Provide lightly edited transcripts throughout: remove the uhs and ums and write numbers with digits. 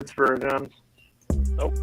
Pittsburgh. Nope.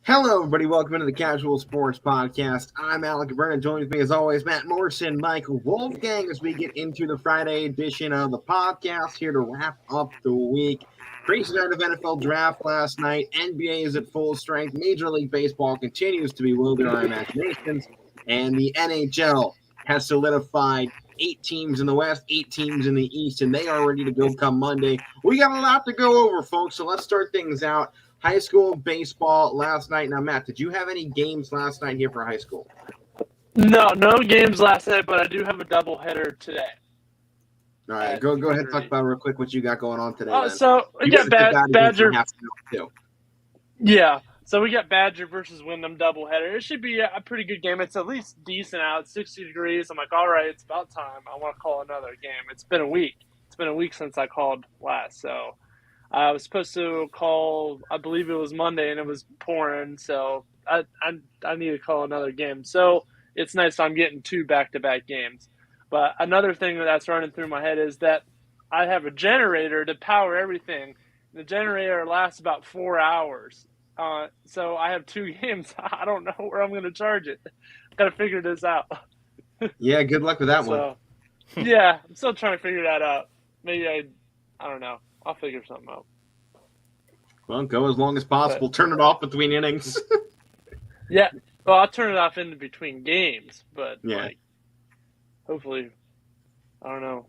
Hello, everybody. Welcome into the Casual Sports Podcast. I'm Alek. Koberna. Joining me, as always, Matt Morrison, Michael Wolfgang, as we get into the Friday edition of the podcast here to wrap up the week. Crazy night of NFL draft last night. NBA is at full strength. Major League Baseball continues to bewilder our imaginations. And the NHL has solidified 8 teams in the West, 8 teams in the East, and they are ready to go come Monday. We got a lot to go over, folks, so let's start things out. High school baseball last night. Now, Matt, did you have any games last night here for high school? No games last night, but I do have a doubleheader today. All right, go ahead and talk about real quick what you got going on today. So we got Badger. Too. Yeah, so we got Badger versus Wyndham doubleheader. It should be a pretty good game. It's at least decent out. It's 60 degrees. I'm like, all right, it's about time. I want to call another game. It's been a week. It's been a week since I called last, so I was supposed to call, I believe it was Monday, and it was pouring, so I need to call another game. So it's nice I'm getting 2 back-to-back games. But another thing that's running through my head is that I have a generator to power everything. The generator lasts about 4 hours. So I have 2 games. I don't know where I'm going to charge it. Got to figure this out. Yeah, good luck with that one. Yeah, I'm still trying to figure that out. Maybe I don't know. I'll figure something out. Well, go as long as possible. Turn it off between innings. Yeah. Well, I'll turn it off in between games, but hopefully, I don't know.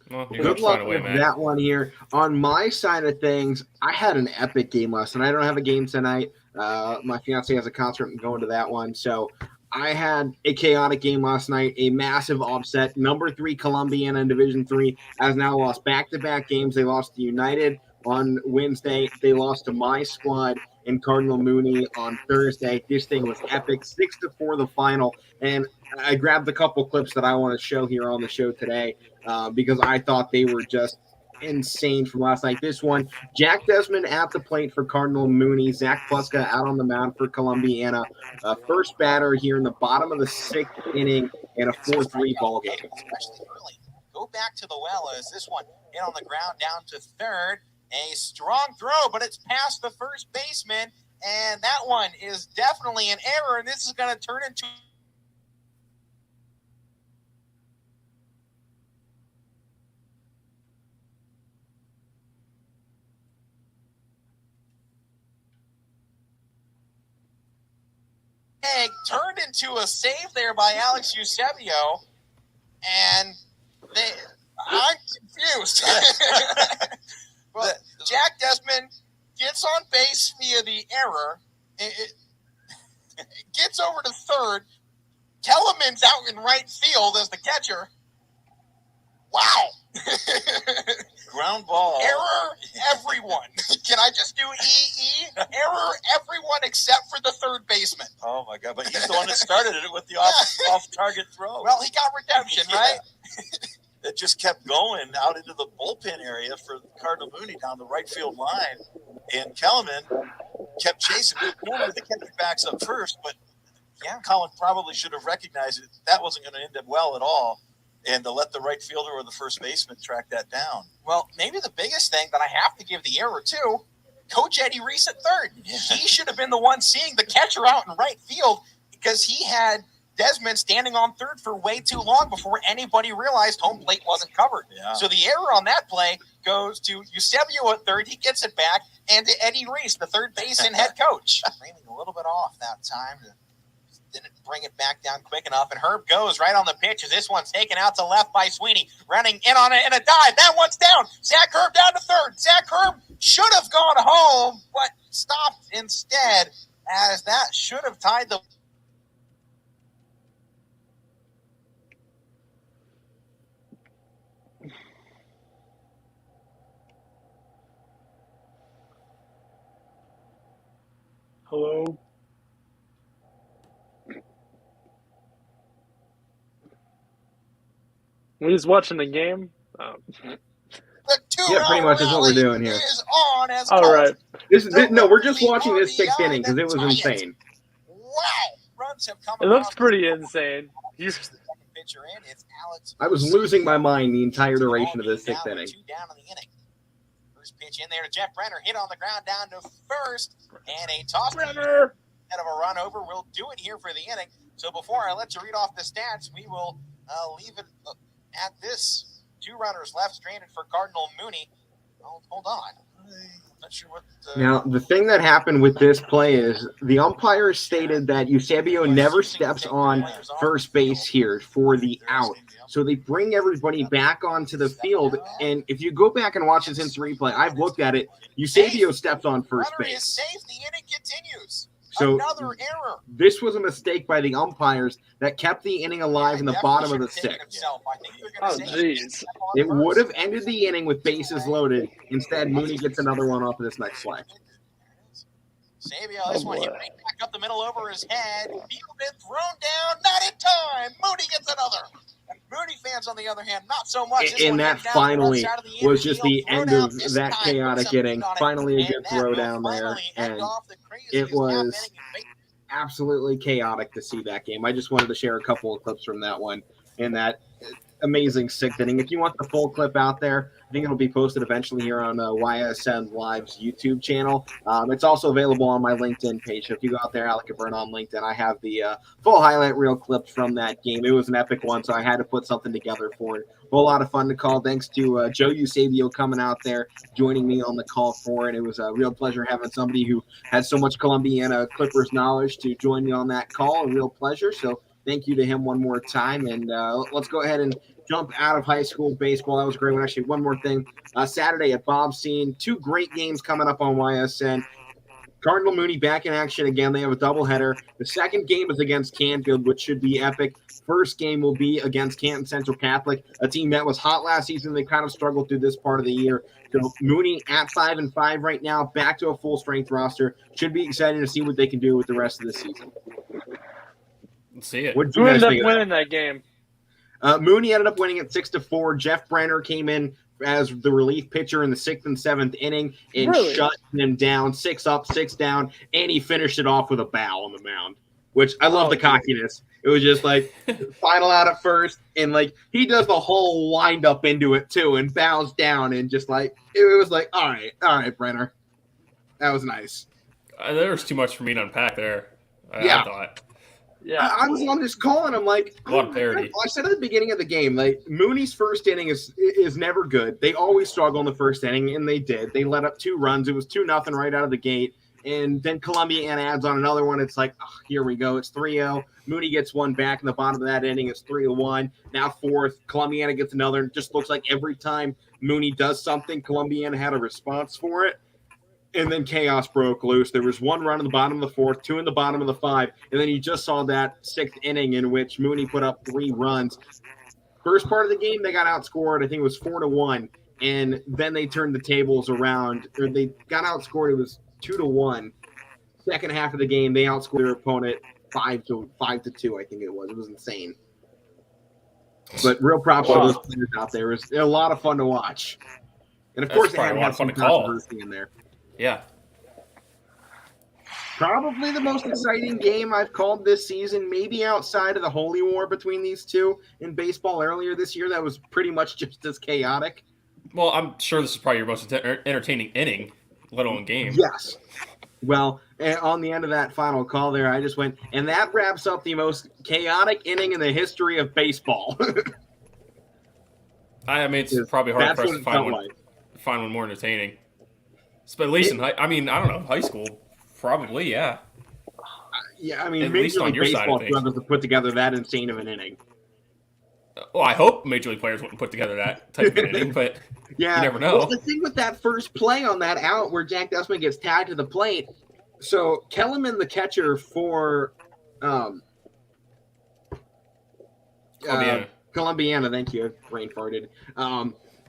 Well, good luck with that one here. On my side of things, I had an epic game last night. I don't have a game tonight. My fiance has a concert and going to that one, so I had a chaotic game last night, a massive upset. Number 3 Columbiana in Division III has now lost back-to-back games. They lost to United on Wednesday. They lost to my squad in Cardinal Mooney on Thursday. This thing was epic, 6-4 the final. And I grabbed a couple clips that I want to show here on the show today because I thought they were just insane from last night. This one, Jack Desmond at the plate for Cardinal Mooney. Zach Pluska out on the mound for Columbiana. First batter here in the bottom of the 6th inning in a 4-3 ball game. Especially early. Go back to the well as this one in on the ground down to third. A strong throw, but it's past the first baseman, and that one is definitely an error, and this is going to turn into turned into a save there by Alex Eusebio, and I'm confused. Well, Jack Desmond gets on base via the error. It gets over to third. Kellerman's out in right field as the catcher. Wow. Ground ball. Error, everyone. Can I just do EE? Error, everyone except for the third baseman. Oh, my God. But he's the one that started it with the off-target throw. Well, he got redemption, right? It just kept going out into the bullpen area for Cardinal Mooney down the right field line. And Kellerman kept chasing. Normally the catcher backs up first, but Colin probably should have recognized it. That wasn't going to end up well at all. And to let the right fielder or the first baseman track that down. Well, maybe the biggest thing that I have to give the error to, Coach Eddie Reese at third. Yeah. He should have been the one seeing the catcher out in right field because he had Desmond standing on third for way too long before anybody realized home plate wasn't covered. Yeah. So the error on that play goes to Eusebio at third. He gets it back, and to Eddie Reese, the third base and head coach. Raining a little bit off that time. Didn't bring it back down quick enough, and Herb goes right on the pitch as this one's taken out to left by Sweeney, running in on it in a dive. That one's down. Zach Herb down to third. Zach Herb should have gone home, but stopped instead, as that should have tied the. Hello? We're just watching the game? The Yeah, pretty much is what we're doing here. Is on as All right. No, we're just watching this sixth inning because it was insane. Wow. Runs have come It looks across pretty the- insane. You- Second pitcher in, it's Alex. I was losing my mind the entire duration of this sixth Down inning. with 2 down in the inning. First pitch in there to Jeff Brenner, hit on the ground down to first, and a toss Brenner! instead of a run over. We'll do it here for the inning. So before I let you read off the stats, we will leave it at this. 2 runners left, stranded for Cardinal Mooney. Oh, hold on. I'm not sure what. Now, the thing that happened with this play is the umpire stated that Eusebio never steps on first base here for the out. So they bring everybody back onto the field. And if you go back and watch this instant replay, I've looked at it. Eusebio steps on first Runner is base. safe. The inning continues. So Another error. this was a mistake by the umpires that kept the inning alive in the bottom of the sixth. Oh, jeez. It would have ended the inning with bases loaded. Instead, Mooney gets another one off of this next play. Sabio, this Oh, one hit boy. right back up the middle over his head. Fielded, thrown down, not in time. Mooney gets another. Mooney fans, on the other hand, not so much. This And one that hit down finally the left side of the was infield, just the thrown end out of this that time. chaotic Put some inning. heat on it. Finally, a And good that throw will down there. finally end And off the craziest it half was inning in baseball. absolutely chaotic to see that game. I just wanted to share a couple of clips from that one and that amazing sixth inning. If you want the full clip out there, I think it'll be posted eventually here on YSN Live's YouTube channel. It's also available on my LinkedIn page. So if you go out there, Alek Koberna on LinkedIn, I have the full highlight reel clips from that game. It was an epic one, so I had to put something together for it. A whole lot of fun to call. Thanks to Joe Eusebio coming out there, joining me on the call for it. It was a real pleasure having somebody who had so much Columbiana Clippers knowledge to join me on that call. A real pleasure. So thank you to him one more time. And let's go ahead and jump out of high school baseball. That was a great one. Actually, one more thing. Saturday at Bob's Scene, 2 great games coming up on YSN. Cardinal Mooney back in action again. They have a doubleheader. The second game is against Canfield, which should be epic. First game will be against Canton Central Catholic, a team that was hot last season. They kind of struggled through this part of the year. So Mooney at 5-5 right now, back to a full strength roster. Should be exciting to see what they can do with the rest of the season. Let's see it. What did you Who guys ended up think of that? winning that game? Mooney ended up winning it 6-4. Jeff Brenner came in as the relief pitcher in the 6th and 7th inning and Really? shut him down. 6 up, 6 down, and he finished it off with a bow on the mound, which I love Oh, the cockiness. It was just like final out at first, and like he does the whole wind up into it too, and bows down, and just like it was like, all right, Brenner, that was nice. There was too much for me to unpack there. Yeah. I thought. Yeah. I was on this call, and I'm like, A lot of parity. I said at the beginning of the game, like Mooney's first inning is never good. They always struggle in the first inning, and they did. They let up 2 runs. It was 2-0 right out of the gate, and then Columbia adds on another one. It's like, oh, here we go. It's 3-0. Mooney gets one back in the bottom of that inning. It's 3-1. Now 4th, Columbiana gets another. It just looks like every time Mooney does something, Columbiana had a response for it. And then chaos broke loose. There was 1 run in the bottom of the 4th, 2 in the bottom of the 5, and then you just saw that 6th inning in which Mooney put up 3 runs. First part of the game, they got outscored. I think it was 4-1, and then they turned the tables around. Or they got outscored. It was 2-1. Second half of the game, they outscored their opponent 5-2. I think it was. It was insane. But real props to those players out there. It was a lot of fun to watch, and of course, they had probably a lot of some fun to call. controversy in there. Yeah. Probably the most exciting game I've called this season, maybe outside of the Holy War between these two in baseball earlier this year. That was pretty much just as chaotic. Well, I'm sure this is probably your most entertaining inning, let alone game. Yes. Well, on the end of that final call there, I just went, and that wraps up the most chaotic inning in the history of baseball. I mean, it's probably hard for us to find one more entertaining. But at least I don't know, high school, probably, yeah. Yeah, I mean, at Major least on League your side of Baseball things. struggles to put together that insane of an inning. Well, I hope Major League players wouldn't put together that type of inning, but yeah, you never know. Well, the thing with that first play on that out where Jack Desmond gets tagged to the plate, so Kellerman, the catcher for Columbiana, thank you, brain farted,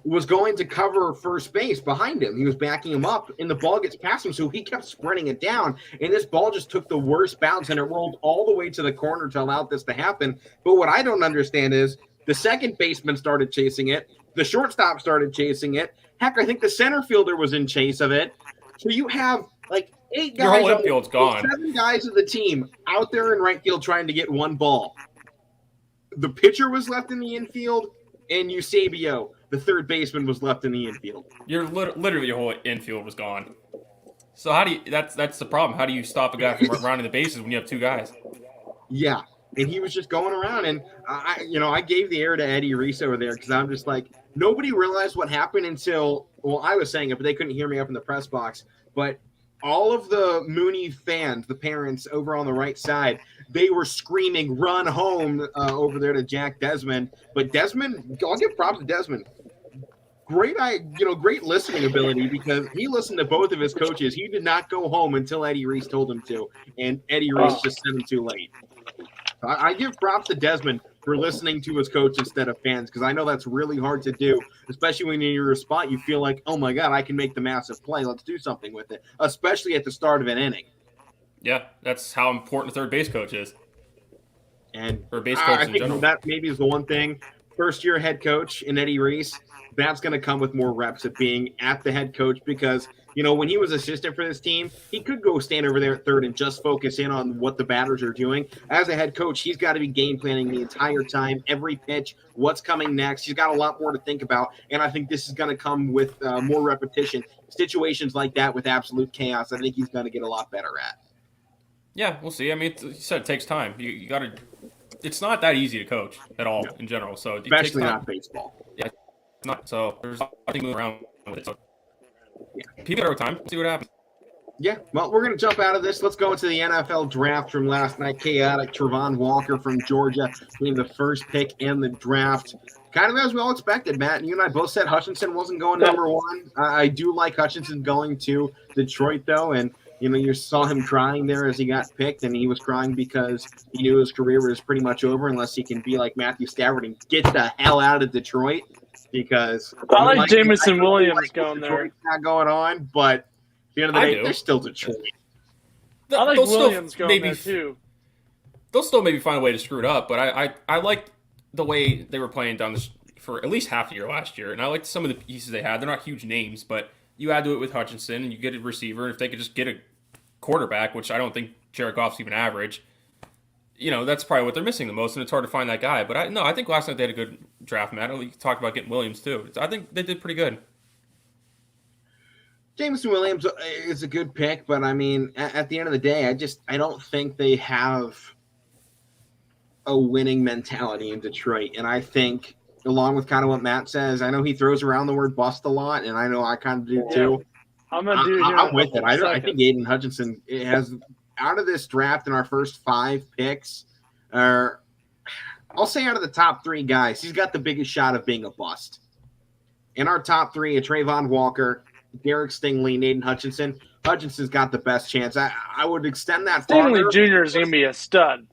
was going to cover first base behind him. He was backing him up, and the ball gets past him, so he kept sprinting it down, and this ball just took the worst bounce, and it rolled all the way to the corner to allow this to happen. But what I don't understand is the second baseman started chasing it, the shortstop started chasing it. Heck, I think the center fielder was in chase of it. So you have like 8 guys, your whole infield's gone. 7 guys of the team out there in right field trying to get one ball. The pitcher was left in the infield, and Eusebio, the third baseman, was left in the infield. Literally your whole infield was gone. So how do you? That's the problem. How do you stop a guy from rounding the bases when you have 2 guys? Yeah, and he was just going around, and I gave the air to Eddie Reese over there because I'm just like, nobody realized what happened until, well, I was saying it, but they couldn't hear me up in the press box. But all of the Mooney fans, the parents over on the right side, they were screaming, "Run home!" Over there to Jack Desmond. But Desmond, I'll give props to Desmond. Great listening ability because he listened to both of his coaches. He did not go home until Eddie Reese told him to, and Eddie Reese just sent him too late. I give props to Desmond for listening to his coach instead of fans because I know that's really hard to do, especially when you're in a spot you feel like, oh my God, I can make the massive play. Let's do something with it, especially at the start of an inning. Yeah, that's how important a third base coach is. And or base coach in general. That maybe is the one thing. First-year head coach in Eddie Reese, that's going to come with more reps of being at the head coach because, when he was assistant for this team, he could go stand over there at third and just focus in on what the batters are doing. As a head coach, he's got to be game planning the entire time, every pitch, what's coming next. He's got a lot more to think about, and I think this is going to come with more repetition. Situations like that with absolute chaos, I think he's going to get a lot better at. Yeah, we'll see. I mean, you said it takes time. You got to. It's not that easy to coach at all in general. So especially not baseball. Yeah, it's not. So there's nothing moving around with it. So people over time. See what happens. Yeah, well, we're going to jump out of this. Let's go into the NFL draft from last night. Chaotic Trevon Walker from Georgia being the first pick in the draft. Kind of as we all expected, Matt. You and I both said Hutchinson wasn't going number 1. I do like Hutchinson going to Detroit, though, and you saw him crying there as he got picked, and he was crying because he knew his career was pretty much over unless he can be like Matthew Stafford and get the hell out of Detroit. Because I like Jameson Williams going there. Detroit's not going on, but at the end of the day, they're still Detroit. I like Williams going there too. They'll still maybe find a way to screw it up, but I like the way they were playing down this for at least half the year last year, and I liked some of the pieces they had. They're not huge names, but you add to it with Hutchinson, and you get a receiver, and if they could just get a quarterback, which I don't think Jared Goff's even average, that's probably what they're missing the most, and it's hard to find that guy. But I think last night they had a good draft, Matt. You talked about getting Williams, too. I think they did pretty good. Jameson Williams is a good pick, but, I mean, at the end of the day, I don't think they have a winning mentality in Detroit. And I think, along with kind of what Matt says, I know he throws around the word bust a lot, and I know I kind of do, too. I'm with it. I think Aiden Hutchinson has, out of this draft in our first 5 picks, I'll say out of the top 3 guys, he's got the biggest shot of being a bust. In our top 3, a Trayvon Walker, Derek Stingley, and Aiden Hutchinson. Hutchinson's got the best chance. I would extend that farther. Stingley Jr. is going to be a stud.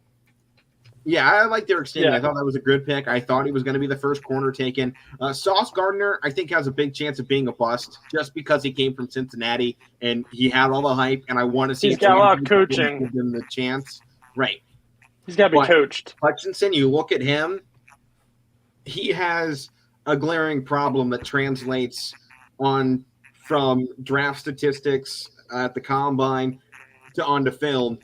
Yeah, I like Derek Stingley. I thought that was a good pick. I thought he was going to be the first corner taken. Sauce Gardner, I think, has a big chance of being a bust just because he came from Cincinnati and he had all the hype, and I want to see he's got a lot of coaching. Give him the chance. Right. He's got to be coached. Hutchinson, you look at him, he has a glaring problem that translates on from draft statistics at the combine onto film,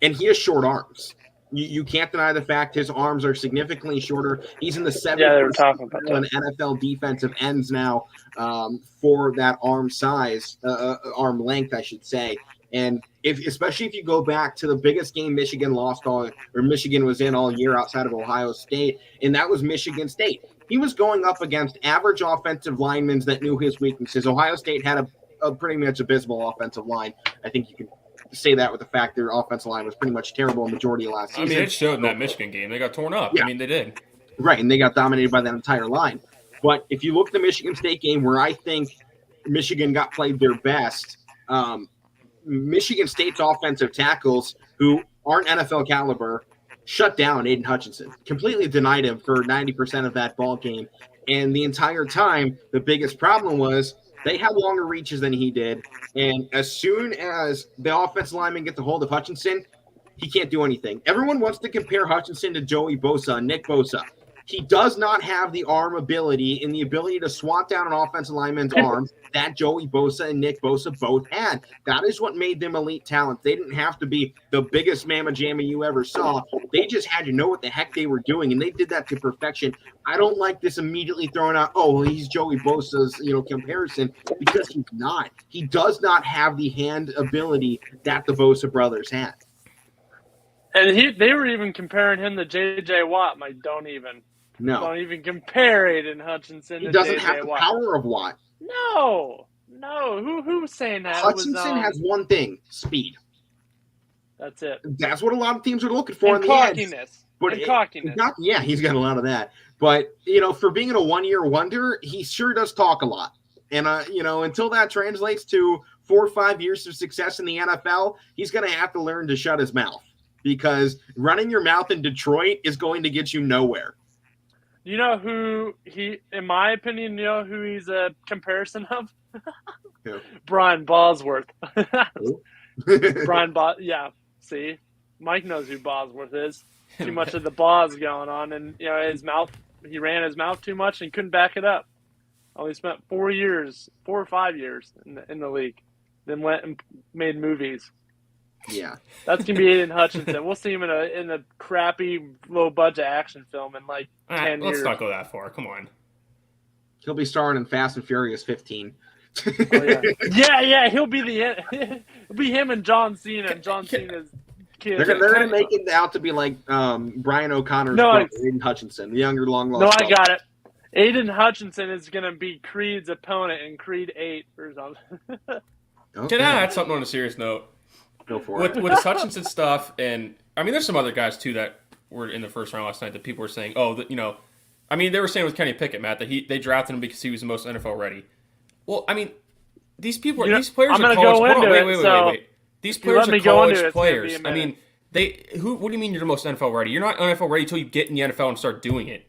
and he has short arms. You can't deny the fact his arms are significantly shorter. He's in the 7th in NFL defensive ends now for that arm size, arm length, I should say. And especially if you go back to the biggest game Michigan was in all year outside of Ohio State, and that was Michigan State. He was going up against average offensive linemen that knew his weaknesses. Ohio State had a pretty much abysmal offensive line. I think you can say that with the fact their offensive line was pretty much terrible in the majority of last season. I mean, it showed in that Michigan game. They got torn up. Yeah. I mean, they did. Right, and they got dominated by that entire line. But if you look at the Michigan State game where I think Michigan got played their best, Michigan State's offensive tackles, who aren't NFL caliber, shut down Aiden Hutchinson, completely denied him for 90% of that ball game. And the entire time, the biggest problem was they had longer reaches than he did. And as soon as the offensive lineman gets a hold of Hutchinson, he can't do anything. Everyone wants to compare Hutchinson to Joey Bosa, Nick Bosa. He does not have the arm ability and the ability to swat down an offensive lineman's arm that Joey Bosa and Nick Bosa both had. That is what made them elite talent. They didn't have to be the biggest mamma jamma you ever saw. They just had to know what the heck they were doing, and they did that to perfection. I don't like this immediately throwing out, oh, well, he's Joey Bosa's comparison, because he's not. He does not have the hand ability that the Bosa brothers had. And they were even comparing him to J.J. Watt. Don't even compare Aiden Hutchinson to J.J. Watt. He doesn't have the power of Watt. No. Who was saying that? Hutchinson has one thing: speed. That's it. That's what a lot of teams are looking for. And in cockiness. the edge. But cockiness. Yeah, he's got a lot of that. But for being a one-year wonder, he sure does talk a lot. And until that translates to 4 or 5 years of success in the NFL, he's going to have to learn to shut his mouth, because running your mouth in Detroit is going to get you nowhere. You know who in my opinion, who he's a comparison of? Who? Brian Bosworth. Yeah. See, Mike knows who Bosworth is. Too much of the Boz going on, and his mouth. He ran his mouth too much and couldn't back it up. Only spent 4 or 5 years in the league, then went and made movies. Yeah, that's gonna be Aiden Hutchinson. We'll see him in a crappy low budget action film in 10 years. Let's not go that far. Come on. He'll be starring in Fast and Furious 15. Oh, yeah. He'll be it'll be him and John Cena. And John Cena's kid. They're gonna make it out to be like Brian O'Connor's brother, Aiden Hutchinson, the younger long lost. No, I got it. Aiden Hutchinson is gonna be Creed's opponent in Creed 8 or something. Okay. Can I add something on a serious note? Go for it. With the Hutchinson stuff, and I mean, there's some other guys too that were in the first round last night that people were saying, they were saying with Kenny Pickett, Matt, that they drafted him because he was the most NFL ready. Well, I mean, these players are college. Wait. These players are college players. I mean, what do you mean you're the most NFL ready? You're not NFL ready until you get in the NFL and start doing it.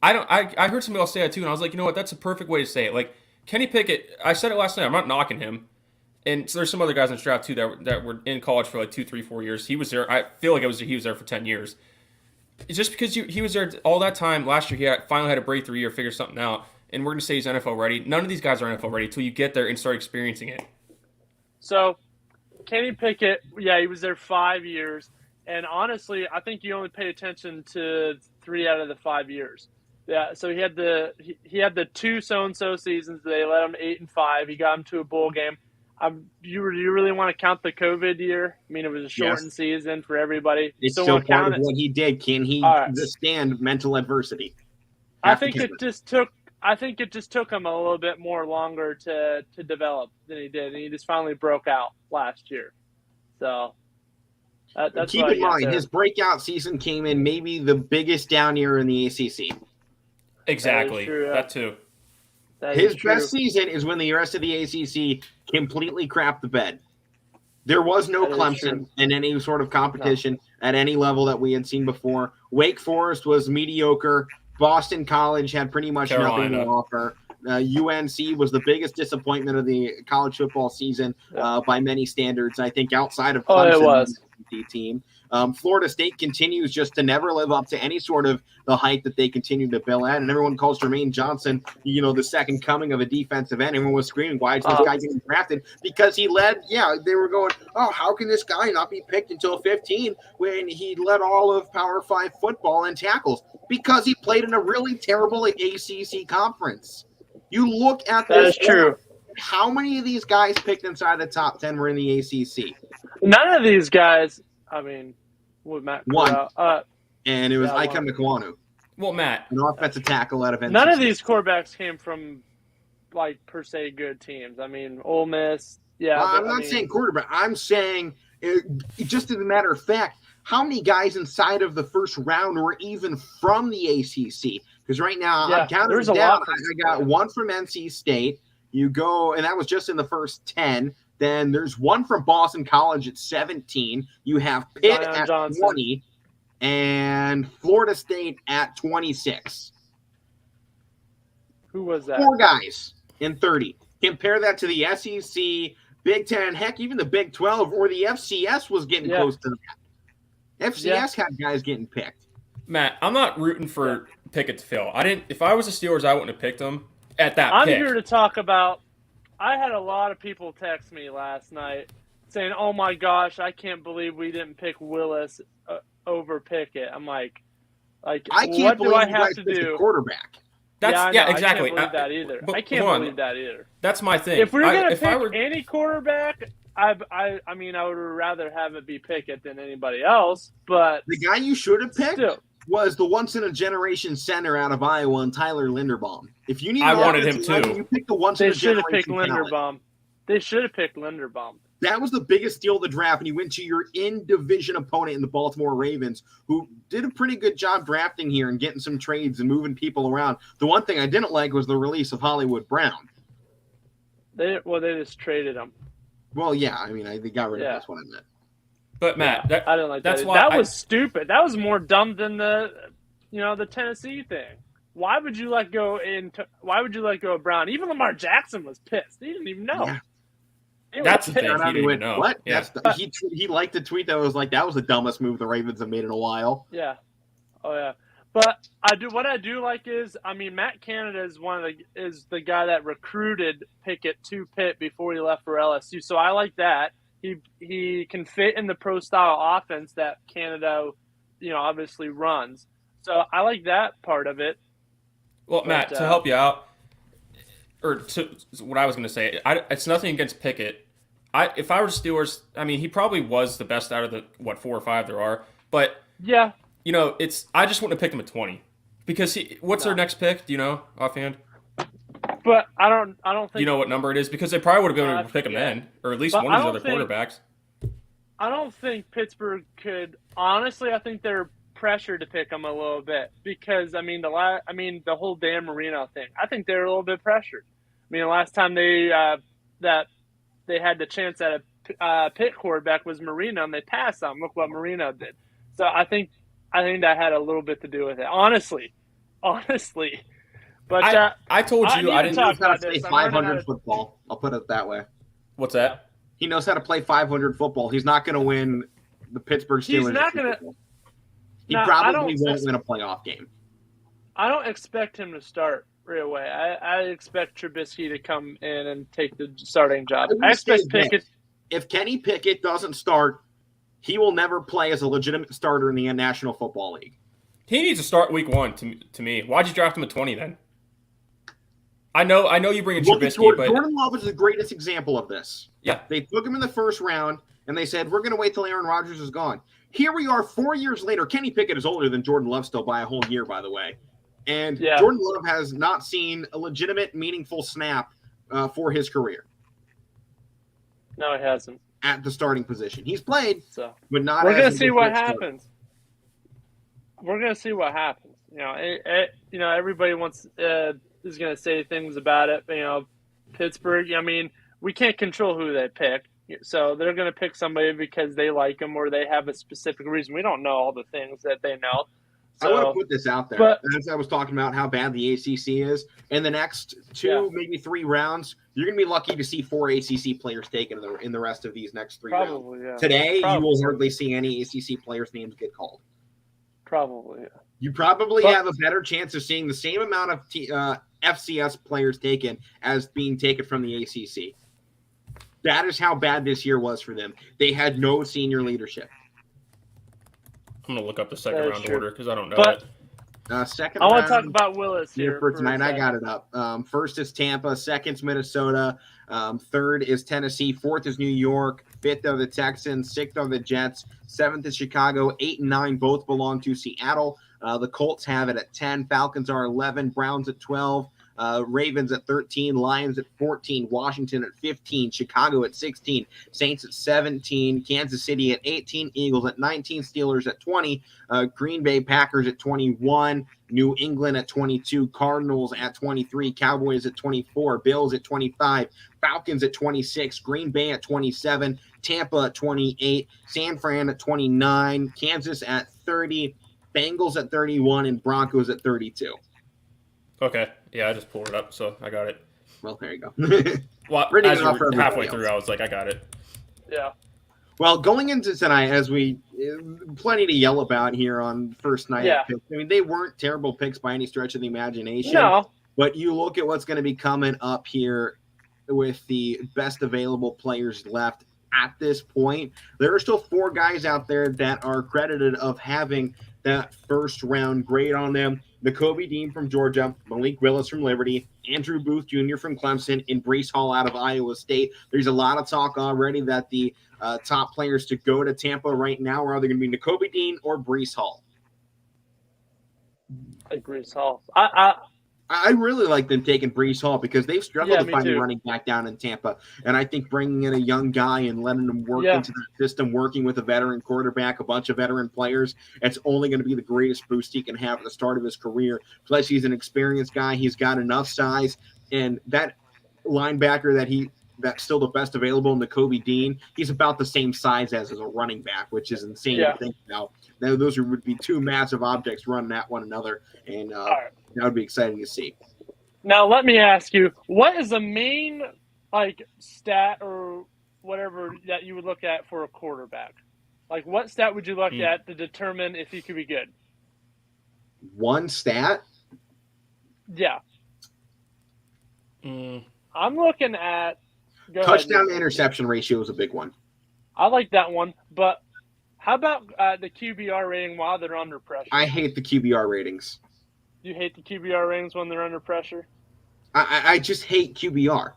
I heard somebody else say that too, and I was like, you know what? That's a perfect way to say it. Like Kenny Pickett, I said it last night. I'm not knocking him. And so there's some other guys in the draft too that were in college for 2, 3, 4 years. He was there. I feel like he was there for 10 years. It's just because he was there all that time. Last year, he finally had a breakthrough year, figure something out. And we're going to say he's NFL ready. None of these guys are NFL ready until you get there and start experiencing it. So, Kenny Pickett, he was there 5 years. And honestly, I think you only pay attention to 3 out of the 5 years. Yeah, so he had the 2 so-and-so seasons. They let him 8-5. He got him to a bowl game. You really want to count the COVID year? I mean, it was a shortened season for everybody. It's still part of what he did. Can he withstand mental adversity? I think it just took him a little bit more longer to develop than he did, and he just finally broke out last year. So that's keep in mind his breakout season came in maybe the biggest down year in the ACC. Exactly, that too. His best season is when the rest of the ACC completely crapped the bed. There was no Clemson in any sort of competition at any level that we had seen before. Wake Forest was mediocre. Boston College had pretty much nothing to offer. UNC was the biggest disappointment of the college football season by many standards, I think, outside of Clemson. It was. Team. Florida State continues just to never live up to any sort of the hype that they continue to bill at, and everyone calls Jermaine Johnson, the second coming of a defensive end. Everyone was screaming, why is this guy getting drafted? Because he led, they were going, how can this guy not be picked until 15 when he led all of Power 5 football in tackles? Because he played in a really terrible ACC conference. You look at this. That is true. how many of these guys picked inside the top 10 were in the ACC? None of these guys. I mean, with Matt One. Corral, And it was Yeah, Ika Mikwanu, Well, Matt, an offensive tackle out of NC none of State. these quarterbacks came from like per se good teams. I mean, Ole Miss. Yeah, I'm not saying quarterback. I'm saying, just as a matter of fact, how many guys inside of the first round were even from the ACC? Because right now, I'm counting there's a down. lot I got one from NC State. You go, and that was just in the first 10. Then there's one from Boston College at 17. You have Pitt Zion at Johnson. 20 and Florida State at 26. Who was that? 4 guys in 30. Compare that to the SEC, Big 10, heck, even the Big 12, or the FCS was getting close to that. FCS had guys getting picked. Matt, I'm not rooting for Pickett to fail. If I was the Steelers, I wouldn't have picked him at that I'm pick. here to talk about. I had a lot of people text me last night saying, "Oh my gosh, I can't believe we didn't pick Willis over Pickett." I'm like, I can't what believe do I you have guys to picked do? a quarterback. Exactly. I can't believe that either. But I can't hold on. believe that either. That's my thing. If we're gonna pick any quarterback, I mean, I would rather have it be Pickett than anybody else. But the guy you should have picked still, was the once-in-a-generation center out of Iowa and Tyler Linderbaum. If you need, I wanted him too. You picked the they once-in-a-generation should have picked talent. Linderbaum. They should have picked Linderbaum. That was the biggest steal of the draft, and you went to your in-division opponent in the Baltimore Ravens, who did a pretty good job drafting here and getting some trades and moving people around. The one thing I didn't like was the release of Hollywood Brown. They just traded him. Well, yeah, I mean, they got rid of this one, I meant. But Matt, I didn't like that's that. why That was stupid. That was more dumb than the Tennessee thing. Why would you let go of Brown? Even Lamar Jackson was pissed. He didn't even know. Yeah. That's the thing. He didn't even know. What? Yeah. He liked the tweet that was like, that was the dumbest move the Ravens have made in a while. Yeah. Oh yeah. But what I do like is, I mean, Matt Canada is the guy that recruited Pickett to Pitt before he left for LSU. So I like that. He can fit in the pro style offense that Canada, obviously runs. So I like that part of it. Well, Matt, to help you out, or to what I was going to say, it's nothing against Pickett. If I were the Steelers, I mean, he probably was the best out of the 4 or 5 there are. But yeah, I just wouldn't have picked him at 20 because what's their next pick? Do you know offhand? But I don't think. Do you know what number it is? Because they probably would have been able to pick him then, or at least one of these other quarterbacks. I don't think Pittsburgh could. Honestly, I think they're pressured to pick him a little bit because the whole Dan Marino thing. I think they're a little bit pressured. I mean, the last time they had the chance at a Pitt quarterback was Marino, and they passed on him. Look what Marino did. So I think that had a little bit to do with it. Honestly. But I told you I didn't know how to play 500 football. I'll put it that way. What's that? He knows how to play 500 football. He's not going to win the Pittsburgh Steelers. He's not going to. He probably won't win a playoff game. I don't expect him to start right away. I expect Trubisky to come in and take the starting job. I expect Pickett. If Kenny Pickett doesn't start, he will never play as a legitimate starter in the National Football League. He needs to start week 1 to me. Why'd you draft him at 20 then? I know you bring in Trubisky, but Jordan Love is the greatest example of this. Yeah. They took him in the first round, and they said, we're going to wait till Aaron Rodgers is gone. Here we are 4 years later. Kenny Pickett is older than Jordan Love still by a whole year, by the way. And Jordan Love has not seen a legitimate, meaningful snap for his career. No, he hasn't. At the starting position. He's played, but not. We're going to see what happens. We're going to see what happens. Everybody is going to say things about it. Pittsburgh, we can't control who they pick. So they're going to pick somebody because they like them or they have a specific reason. We don't know all the things that they know. So, I want to put this out there. As I was talking about how bad the ACC is, in the next 2, maybe 3 rounds, you're going to be lucky to see 4 ACC players taken in the rest of these next 3 rounds. Yeah. Today, you will hardly see any ACC players' names get called. Probably, yeah. You probably have a better chance of seeing the same amount of FCS players taken as being taken from the ACC. That is how bad this year was for them. They had no senior leadership. I'm going to look up the second round order because I don't know but it. Second I want to round talk about Willis here here for tonight. I a got it up. First is Tampa. Second's Minnesota. Third is Tennessee. Fourth is New York. Fifth are the Texans. Sixth are the Jets. Seventh is Chicago. 8 and 9 both belong to Seattle. The Colts have it at 10. Falcons are 11. Browns at 12. Ravens at 13, Lions at 14, Washington at 15, Chicago at 16, Saints at 17, Kansas City at 18, Eagles at 19, Steelers at 20, Green Bay Packers at 21, New England at 22, Cardinals at 23, Cowboys at 24, Bills at 25, Falcons at 26, Green Bay at 27, Tampa at 28, San Fran at 29, Kansas at 30, Bengals at 31, and Broncos at 32. Okay. Yeah, I just pulled it up, so I got it. Well, there you go. Well, Reading as it you off for were halfway everybody through, else. I was like, I got it. Yeah. Well, going into tonight, as we plenty to yell about here on first night. Yeah. Picks. I mean, they weren't terrible picks by any stretch of the imagination. No. But you look at what's going to be coming up here with the best available players left at this point. There are still 4 guys out there that are credited of having that first round grade on them. Nakobe Dean from Georgia, Malik Willis from Liberty, Andrew Booth Jr. from Clemson, and Breece Hall out of Iowa State. There's a lot of talk already that the top players to go to Tampa right now are either going to be Nakobe Dean or Breece Hall. I agree, Hall. I really like them taking Breece Hall because they've struggled Yeah, to me find a too. running back down in Tampa. And I think bringing in a young guy and letting him work into the system, working with a veteran quarterback, a bunch of veteran players, it's only going to be the greatest boost he can have at the start of his career. Plus, he's an experienced guy. He's got enough size. And that linebacker that's still the best available in Nakobe Dean, he's about the same size as a running back, which is insane to think about. Now, those would be 2 massive objects running at one another. And right. that would be exciting to see. Now, let me ask you, what is the main stat or whatever that you would look at for a quarterback? Like, what stat would you look at to determine if he could be good? One stat? Yeah. I'm looking at touchdown to interception ratio is a big one. I like that one, but how about the QBR rating while they're under pressure? I hate the QBR ratings. You hate the QBR ratings when they're under pressure? I just hate QBR.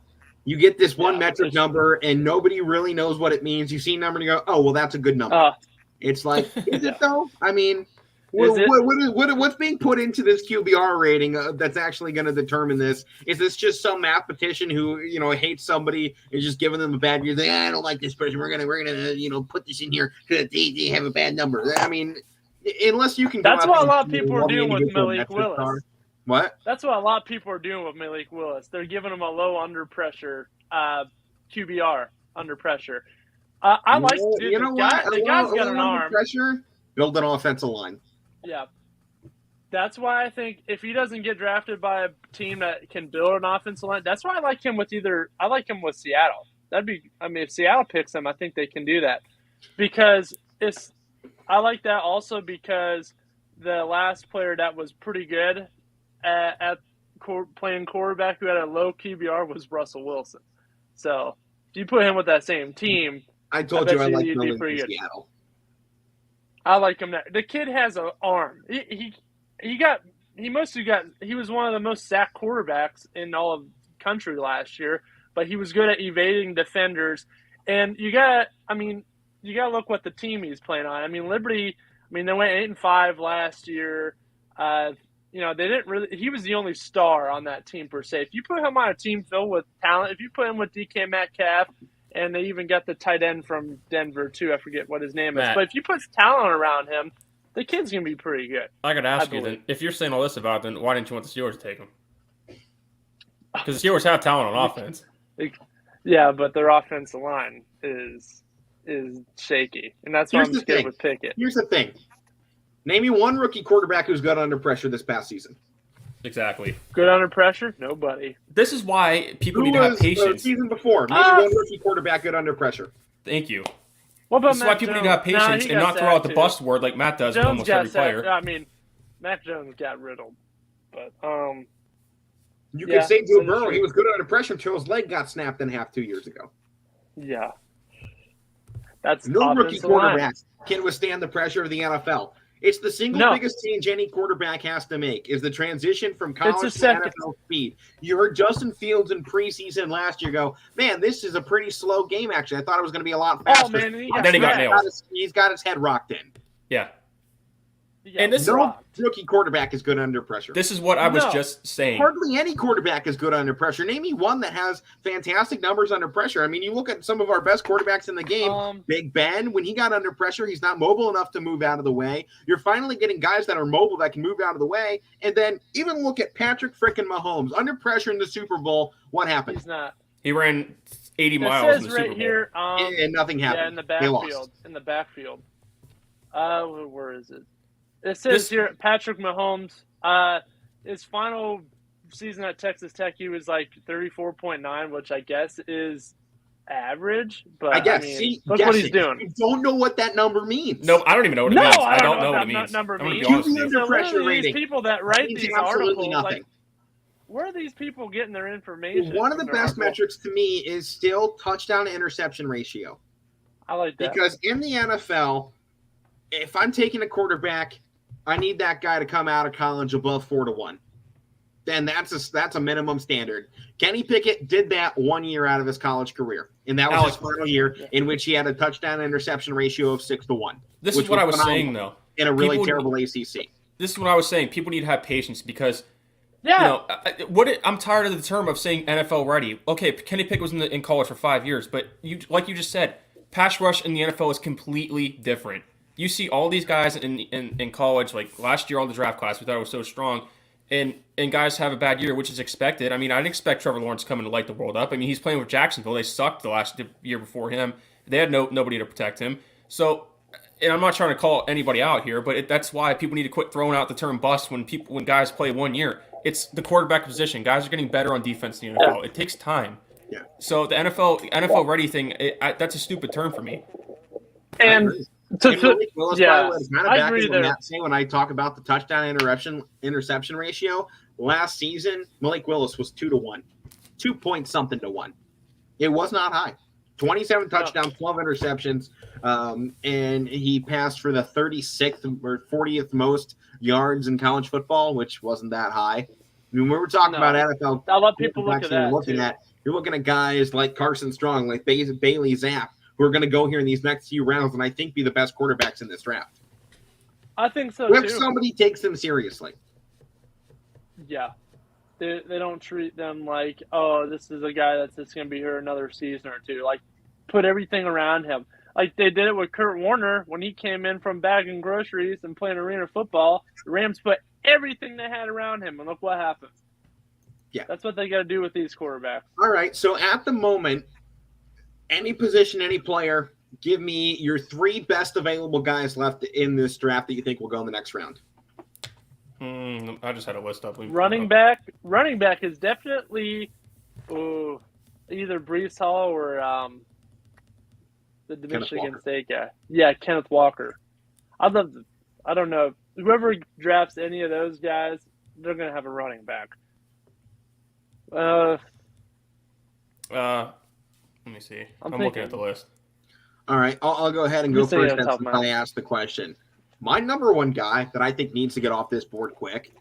You get this one metric number, and nobody really knows what it means. You see a number, and you go, oh, well, that's a good number. It's like, is it, though? I mean, what's being put into this QBR rating that's actually going to determine this? Is this just some mathematician who, hates somebody and just giving them a bad year? I don't like this person. We're gonna put this in here because they have a bad number. I mean, unless you can. That's what a lot of people are doing with Malik Willis. What? That's what a lot of people are doing with Malik Willis. They're giving him a low under pressure QBR under pressure. I like the guy's got an arm. Pressure, build an offensive line. Yeah. That's why I think if he doesn't get drafted by a team that can build an offensive line, that's why I like him with Seattle. If Seattle picks him, I think they can do that. Because I like that also because the last player that was pretty good at playing quarterback who had a low QBR was Russell Wilson. So if you put him with that same team, I told you I like him pretty good. Seattle. I like him there. The kid has an arm. He was one of the most sacked quarterbacks in all of country last year, but he was good at evading defenders. And you gotta look what the team he's playing on. I mean, Liberty, they went 8-5 last year. They didn't really. He was the only star on that team per se. If you put him on a team filled with talent, if you put him with DK Metcalf, and they even got the tight end from Denver too. I forget what his name is, but if you put talent around him, the kid's gonna be pretty good. I gotta ask you then, if you're saying all this about him, then why didn't you want the Steelers to take him? Because the Steelers have talent on offense. Yeah, but their offensive line is shaky, and that's why I'm scared with Pickett. Here's the thing: name me one rookie quarterback who's got under pressure this past season. Exactly. Good under pressure? Nobody. This is why people need to have patience. Season before, maybe one rookie quarterback good under pressure. Thank you. What about this is why people need to have patience and not throw out the bust word like Matt does with almost every player. Mac Jones got riddled, but you could say Joe Burrow. He was good under pressure until his leg got snapped in half 2 years ago. Yeah, that's no rookie quarterbacks can withstand the pressure of the NFL. It's the single No. biggest change any quarterback has to make is the transition from college It's to a second. NFL speed. You heard Justin Fields in preseason last year go, man, this is a pretty slow game, actually. I thought it was going to be a lot faster. Oh, man, and Then he got nailed. He's got his head rocked in. Yeah. And this No rookie quarterback is good under pressure. This is what I was just saying. Hardly any quarterback is good under pressure. Name me one that has fantastic numbers under pressure. I mean, you look at some of our best quarterbacks in the game. Big Ben, when he got under pressure, he's not mobile enough to move out of the way. You're finally getting guys that are mobile that can move out of the way. And then even look at Patrick frickin' Mahomes. Under pressure in the Super Bowl, what happened? He's not. He ran 80 miles in the Super Bowl. Here, and nothing happened. Yeah, in the backfield. In the backfield. Where is it? It says here, Patrick Mahomes, his final season at Texas Tech, he was like 34.9, which I guess is average. But I mean, look what he's doing. You don't know what that number means. No, I don't even know what it means. I don't know what it means. Number means. Under pressure rating. These people that write these articles, nothing. like, where are these people getting their information? One of the best metrics to me is still touchdown to interception ratio. I like that. Because in the NFL, if I'm taking a quarterback, I need that guy to come out of college above 4-1. Then that's a minimum standard. Kenny Pickett did that 1 year out of his college career, and that was his final year in which he had a touchdown interception ratio of 6-1. This is what I was saying, though. In a really terrible ACC. This is what I was saying. People need to have patience because, I'm tired of the term of saying NFL ready. Okay, Kenny Pickett was in college for 5 years, but like you just said, pass rush in the NFL is completely different. You see all these guys in college, like last year on the draft class, we thought it was so strong, and guys have a bad year, which is expected. I mean, I didn't expect Trevor Lawrence to come in and light the world up. I mean, he's playing with Jacksonville. They sucked the year before him. They had nobody to protect him. So, and I'm not trying to call anybody out here, but that's why people need to quit throwing out the term bust when guys play 1 year. It's the quarterback position. Guys are getting better on defense in the NFL. It takes time. Yeah. So the NFL ready thing, that's a stupid term for me. And I agree there. When I talk about the touchdown interception ratio, last season Malik Willis was 2-1, 2 point something to 1. It was not high. 27 touchdowns, 12 interceptions, and he passed for the 36th or 40th most yards in college football, which wasn't that high. I mean, when we're talking about NFL, I'll let people look at that. You're looking at guys like Carson Strong, like Bailey Zapp, who are going to go here in these next few rounds and I think be the best quarterbacks in this draft. I think so, too. If somebody takes them seriously. Yeah. They don't treat them like, oh, this is a guy that's just going to be here another season or two. Like, put everything around him. Like they did it with Kurt Warner when he came in from bagging groceries and playing arena football. The Rams put everything they had around him, and look what happened. Yeah. That's what they got to do with these quarterbacks. All right, so at the moment, any position, any player, give me your 3 best available guys left in this draft that you think will go in the next round. I just had a list up. Running back is definitely either Brees Hall or the Michigan State guy. Yeah, Kenneth Walker. I don't know. Whoever drafts any of those guys, they're going to have a running back. Let me see. I'm looking at the list. All right, I'll go ahead and go first since I asked the question. My number 1 guy that I think needs to get off this board quick,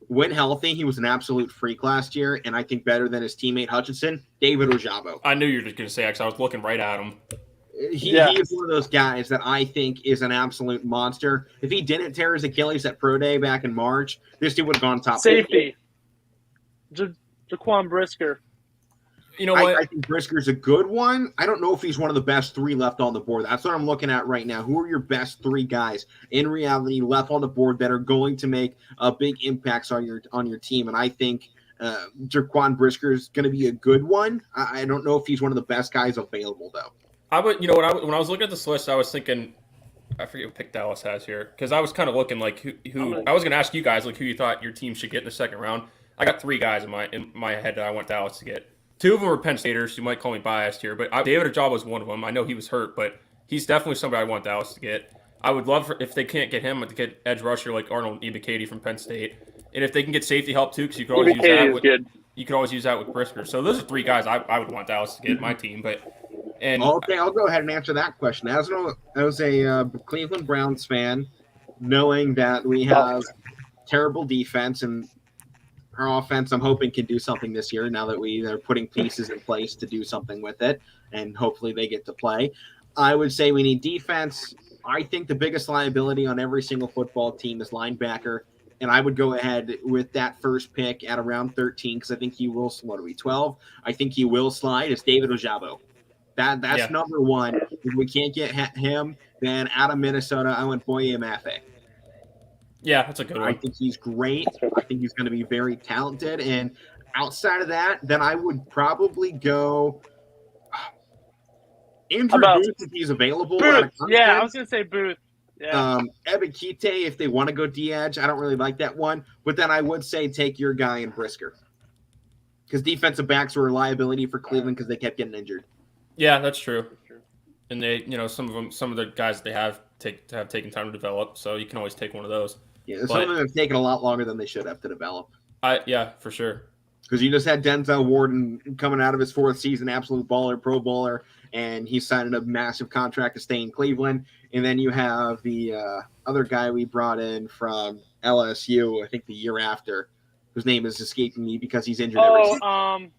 when healthy, he was an absolute freak last year, and I think better than his teammate Hutchinson, David Ojabo. I knew you were just going to say that because I was looking right at him. He is one of those guys that I think is an absolute monster. If he didn't tear his Achilles at Pro Day back in March, this dude would have gone top safety. Jaquan Brisker. You know what? I think Brisker's a good one. I don't know if he's one of the best 3 left on the board. That's what I'm looking at right now. Who are your best 3 guys in reality left on the board that are going to make big impacts on your team? And I think Jaquan Brisker is going to be a good one. I don't know if he's one of the best guys available, though. When I was looking at this list, I was thinking, I forget what pick Dallas has here, because I was kind of looking like who I was going to ask you guys like who you thought your team should get in the second round. I got 3 guys in my head that I want Dallas to get. 2 of them were Penn Staters. You might call me biased here, but David Ojabo was one of them. I know he was hurt, but he's definitely somebody I want Dallas to get. I would love if they can't get him, to get edge rusher like Arnold Ebiketie from Penn State, and if they can get safety help too, because you could always use that. You could always use that with Brisker. So those are 3 guys I would want Dallas to get in my team. Okay, I'll go ahead and answer that question. As a Cleveland Browns fan, knowing that we have terrible defense and our offense, I'm hoping, can do something this year now that we are putting pieces in place to do something with it, and hopefully they get to play. I would say we need defense. I think the biggest liability on every single football team is linebacker, and I would go ahead with that first pick at around 13 because I think he will, 12? I think he will slide. It's David Ojabo. That's number one. If we can't get him, then out of Minnesota, I went Boye Mafe. Yeah, that's a good one. I think he's great. I think he's going to be very talented. And outside of that, then I would probably go Andrew Booth if he's available. Booth. Yeah, I was going to say Booth. Yeah. Ebikite, if they want to go D-edge. I don't really like that one. But then I would say take your guy in Brisker. Because defensive backs were a liability for Cleveland because they kept getting injured. Yeah, that's true. And they, some of the guys that they have taken time to develop, so you can always take one of those. Yeah, some of them have taken a lot longer than they should have to develop. Yeah, for sure. Because you just had Denzel Warden coming out of his 4th season, absolute baller, pro bowler, and he signed a massive contract to stay in Cleveland. And then you have the other guy we brought in from LSU, I think the year after, whose name is escaping me because he's injured every season.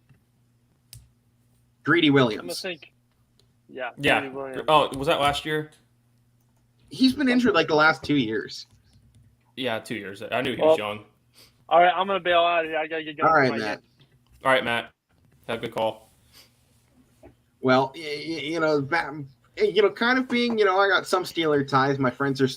Greedy Williams. I'm gonna think. Yeah. Yeah. Oh, was that last year? He's been injured like the last 2 years. Yeah, 2 years. I knew he was young. All right, I'm going to bail out of here. I got to get going. All right, Matt. Have a good call. Well, kind of being, I got some Steeler ties. A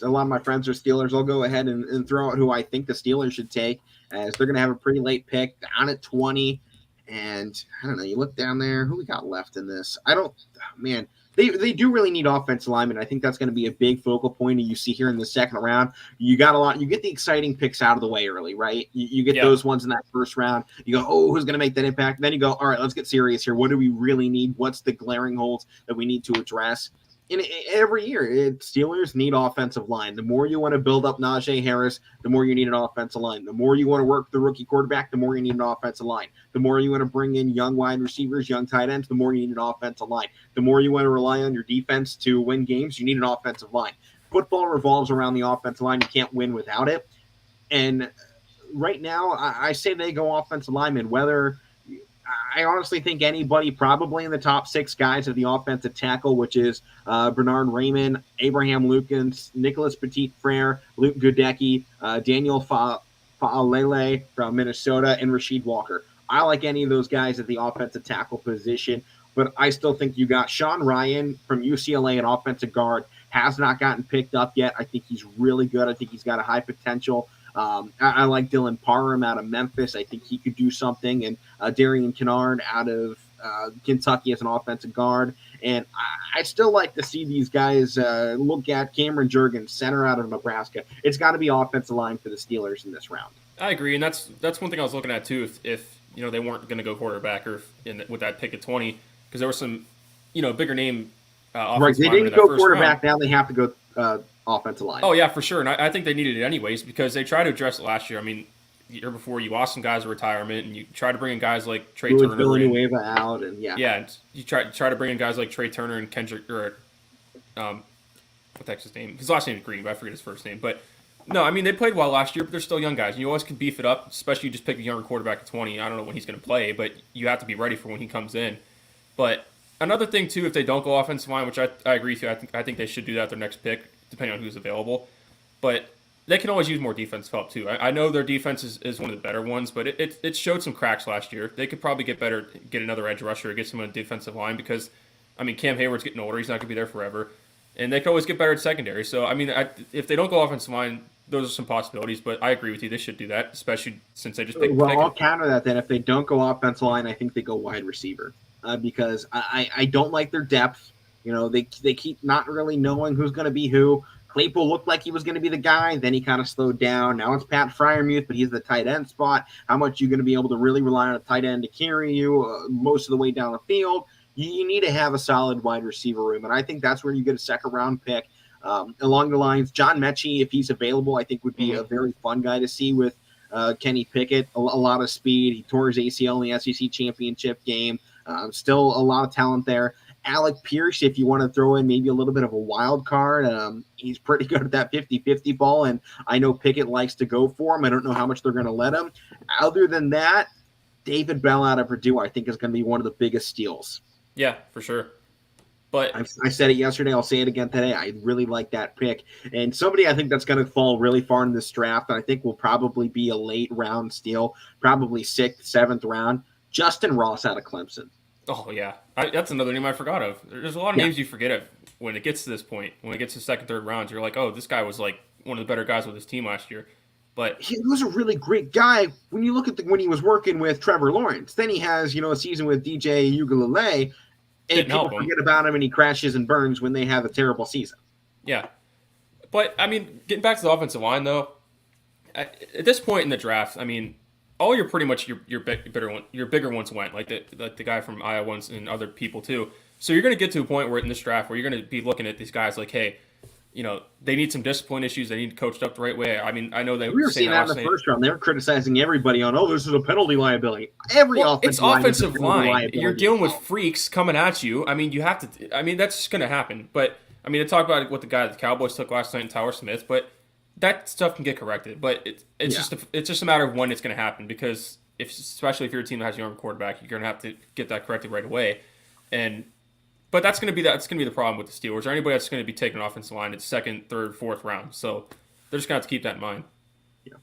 lot of my friends are Steelers. I'll go ahead and throw out who I think the Steelers should take, as they're going to have a pretty late pick down at 20. And I don't know, you look down there, who we got left in this? They do really need offensive linemen. I think that's going to be a big focal point. And you see here in the second round, you get the exciting picks out of the way early, right? You get those ones in that first round. You go, oh, who's going to make that impact? Then you go, all right, let's get serious here. What do we really need? What's the glaring holes that we need to address? And every year, Steelers need offensive line. The more you want to build up Najee Harris, the more you need an offensive line. The more you want to work the rookie quarterback, the more you need an offensive line. The more you want to bring in young wide receivers, young tight ends, the more you need an offensive line. The more you want to rely on your defense to win games, you need an offensive line. Football revolves around the offensive line. You can't win without it. And right now, I say they go offensive lineman, whether – I honestly think anybody probably in the top 6 guys of the offensive tackle, which is Bernard Raymond, Abraham Lucas, Nicholas Petit-Frere, Luke Goodecki, Daniel Fa'alele from Minnesota, and Rasheed Walker. I like any of those guys at the offensive tackle position, but I still think you got Sean Ryan from UCLA, an offensive guard, has not gotten picked up yet. I think he's really good. I think he's got a high potential. I like Dylan Parham out of Memphis. I think he could do something. And Darian Kennard out of Kentucky as an offensive guard. And I still like to see these guys look at Cameron Jurgens, center out of Nebraska. It's got to be offensive line for the Steelers in this round. I agree, and that's one thing I was looking at too. If they weren't going to go quarterback or with that pick at 20, because there was some bigger name. Right, they didn't go quarterback. Now they have to go offensive line. Oh yeah, for sure, and I think they needed it anyways because they tried to address it last year. I mean, the year before you lost some guys to retirement, and you try to bring in guys like Trey Turner. Villanueva out, and you try to bring in guys like Trey Turner and Kendrick what the heck's his name? His last name is Green, but I forget his first name. But no, I mean they played well last year, but they're still young guys. You always can beef it up, especially you just pick a younger quarterback at 20. I don't know when he's going to play, but you have to be ready for when he comes in. But another thing too, if they don't go offensive line, which I agree with you, I think they should do that their next pick, depending on who's available. But they can always use more defensive help too. I know their defense is one of the better ones, but it showed some cracks last year. They could probably get another edge rusher, get someone on the defensive line because, I mean, Cam Hayward's getting older. He's not going to be there forever. And they could always get better at secondary. So, I mean, if they don't go offensive line, those are some possibilities. But I agree with you. They should do that, especially since they just picked Pickett. I'll counter that then. If they don't go offensive line, I think they go wide receiver because I don't like their depth. They keep not really knowing who's going to be who. Claypool looked like he was going to be the guy. Then he kind of slowed down. Now it's Pat Freiermuth, but he's the tight end spot. How much are you going to be able to really rely on a tight end to carry you most of the way down the field? You need to have a solid wide receiver room, and I think that's where you get a second-round pick. Along the lines, John Mechie, if he's available, I think would be a very fun guy to see with Kenny Pickett. A lot of speed. He tore his ACL in the SEC championship game. Still a lot of talent there. Alek Pierce, if you want to throw in maybe a little bit of a wild card, he's pretty good at that 50-50 ball, and I know Pickett likes to go for him. I don't know how much they're going to let him. Other than that, David Bell out of Purdue, I think, is going to be one of the biggest steals. Yeah, for sure. But I said it yesterday. I'll say it again today. I really like that pick. And somebody I think that's going to fall really far in this draft, and I think will probably be a late round steal, probably 6th, 7th round, Justin Ross out of Clemson. Oh, yeah. That's another name I forgot of. There's a lot of names you forget of when it gets to this point. When it gets to 2nd, 3rd rounds, you're like, oh, this guy was like one of the better guys with his team last year. But he was a really great guy when you look at when he was working with Trevor Lawrence. Then he has, a season with DJ Uiagalelei, and people forget about him, and he crashes and burns when they have a terrible season. Yeah. But, I mean, getting back to the offensive line, though, at this point in the draft, I mean, all your pretty much your bigger ones went, like the guy from Iowa and other people too. So you're going to get to a point where in this draft where you're going to be looking at these guys like, hey, they need some discipline issues. They need coached up the right way. I mean, I know we were seeing that in the first round. They were criticizing everybody on, this is a penalty liability. It's offensive line. You're dealing with freaks coming at you. I mean, you have to. I mean, that's just going to happen. But I mean, to talk about what the guy the Cowboys took last night, Tyler Smith, but that stuff can get corrected. But it's just a matter of when it's going to happen, because especially if you're a team that has a young quarterback, you're going to have to get that corrected right away. But that's going to be the problem with the Steelers, or anybody that's going to be taking an offensive line at 2nd, 3rd, 4th round. So they're just going to have to keep that in mind. Yeah.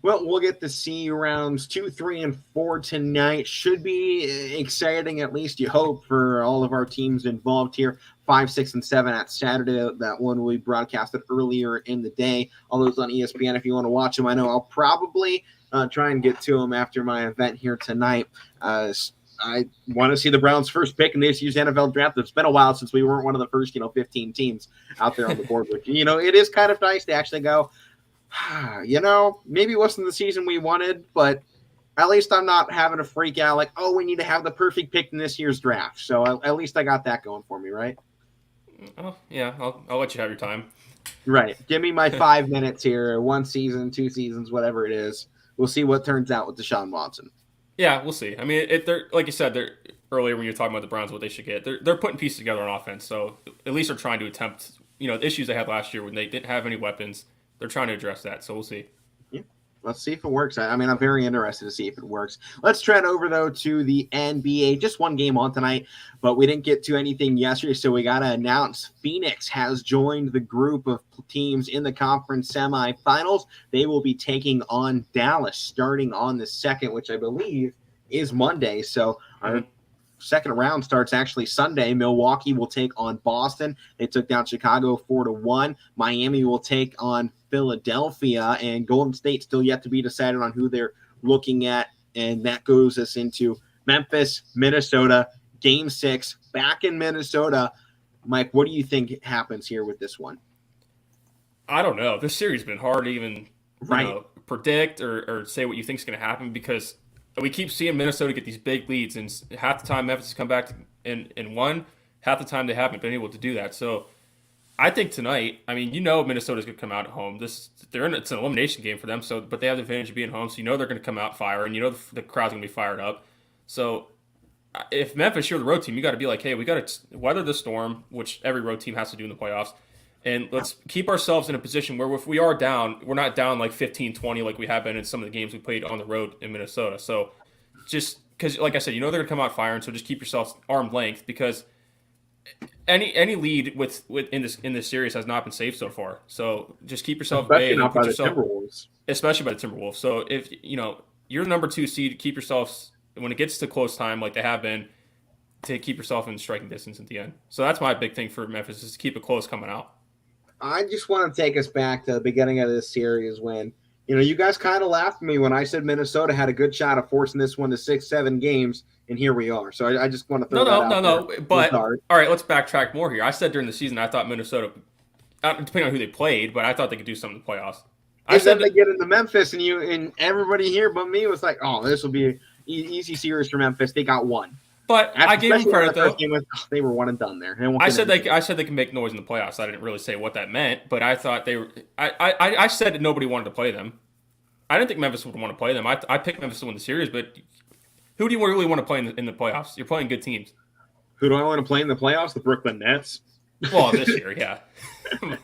Well, we'll get to see rounds 2, 3, and 4 tonight. Should be exciting, at least you hope, for all of our teams involved here. 5, 6, and 7 at Saturday. That one we broadcasted earlier in the day. All those on ESPN if you want to watch them. I know I'll probably try and get to them after my event here tonight. I want to see the Browns' first pick in this year's NFL draft. It's been a while since we weren't one of the first, 15 teams out there on the board. Which, it is kind of nice to actually go, maybe it wasn't the season we wanted, but at least I'm not having to freak out like, we need to have the perfect pick in this year's draft. So at least I got that going for me, right? Oh, yeah, I'll let you have your time. Right. Give me my 5 minutes here, 1 season, 2 seasons, whatever it is. We'll see what turns out with Deshaun Watson. Yeah, we'll see. I mean, they're like you said, they're earlier when you were talking about the Browns, what they should get. They're putting pieces together on offense, so at least they're trying to attempt. The issues they had last year when they didn't have any weapons, they're trying to address that. So we'll see. Yeah, let's see if it works. I mean, I'm very interested to see if it works. Let's tread over though to the NBA. Just one game on tonight, but we didn't get to anything yesterday, so we got to announce Phoenix has joined the group of teams in the conference semifinals. They will be taking on Dallas starting on the 2nd, which I believe is Monday. So our second round starts actually Sunday. Milwaukee will take on Boston. They took down Chicago 4-1. Miami will take on Philadelphia, and Golden State still yet to be decided on who they're looking at. And that goes us into Memphis, Minnesota, Game 6, back in Minnesota. Mike, what do you think happens here with this one? I don't know. This series has been hard to even predict or say what you think is going to happen, because we keep seeing Minnesota get these big leads, and half the time Memphis has come back and won. Half the time they haven't been able to do that. So I think tonight, Minnesota's going to come out at home. It's an elimination game for them. So, but they have the advantage of being home, so they're going to come out firing. The crowd's going to be fired up. So if Memphis, you're the road team, you got to be like, hey, we got to weather the storm, which every road team has to do in the playoffs. And let's keep ourselves in a position where if we are down, we're not down like 15-20 like we have been in some of the games we played on the road in Minnesota. So just because, like I said, they're going to come out firing, so just keep yourselves arm's length, because any lead in this series has not been safe so far. So just keep yourself especially not by the Timberwolves. Especially by the Timberwolves. So if you're the number 2 seed, keep yourselves, when it gets to close time like they have been, to keep yourself in striking distance at the end. So that's my big thing for Memphis, is to keep it close coming out. I just want to take us back to the beginning of this series when, you guys kind of laughed at me when I said Minnesota had a good shot of forcing this one to 6-7 games, and here we are. So I just want to throw that out there. But, all right, let's backtrack more here. I said during the season I thought Minnesota, depending on who they played, but I thought they could do something in the playoffs. I said they get into Memphis, and everybody here but me was like, this will be an easy series for Memphis. They got one. But I gave them credit, though. They were one and done there. I said they can make noise in the playoffs. I didn't really say what that meant, but I thought they were. I said that nobody wanted to play them. I didn't think Memphis would want to play them. I picked Memphis to win the series, but who do you really want to play in the playoffs? You're playing good teams. Who do I want to play in the playoffs? The Brooklyn Nets. Well, this year, yeah. I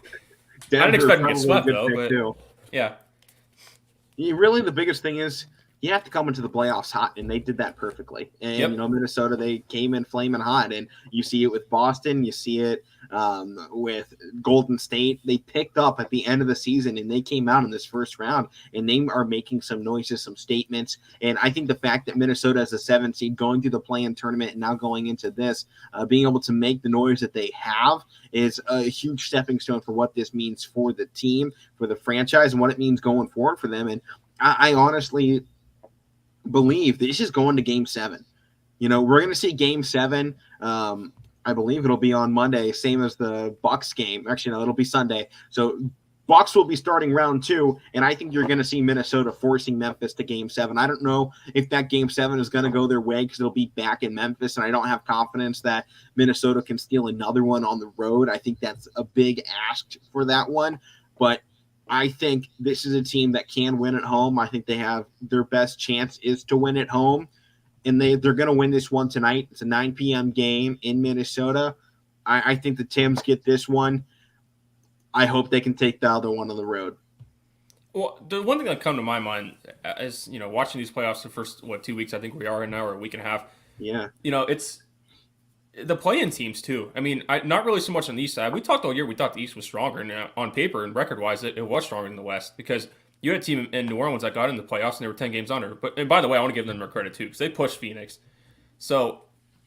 Denver didn't expect them to probably get a swept, good though, pick, but too. yeah. Really, the biggest thing is you have to come into the playoffs hot, and they did that perfectly. And, Yep. you know, Minnesota, they came in flaming hot, and you see it with Boston. You see it with Golden State. They picked up at the end of the season, and they came out in this first round, and they are making some noises, some statements. And I think the fact that Minnesota is a 7 seed going through the play-in tournament and now going into this, being able to make the noise that they have is a huge stepping stone for what this means for the team, for the franchise, and what it means going forward for them. And I honestly believe this is going to Game 7. You know, we're going to see Game 7. I believe it'll be on Monday, same as the Bucks game. Actually, no, it'll be Sunday. So Bucks will be starting round 2, and I think you're going to see Minnesota forcing Memphis to Game 7. I don't know if that Game 7 is going to go their way because it'll be back in Memphis, and I don't have confidence that Minnesota can steal another one on the road. I think that's a big ask for that one, but I think this is a team that can win at home. I think they have their best chance is to win at home, and they're going to win this one tonight. It's a 9 p.m. game in Minnesota. I think the Tims get this one. I hope they can take the other one on the road. Well, the one thing that come to my mind is, you know, watching these playoffs the first, 2 weeks I think we are in now, or a week and a half. Yeah. You know, it's the play-in teams, too. I mean, not really so much on the East side. We talked all year, we thought the East was stronger, and on paper and record-wise, it was stronger than the West, because you had a team in New Orleans that got in the playoffs, and they were 10 games under. And by the way, I want to give them their credit, too, because they pushed Phoenix. So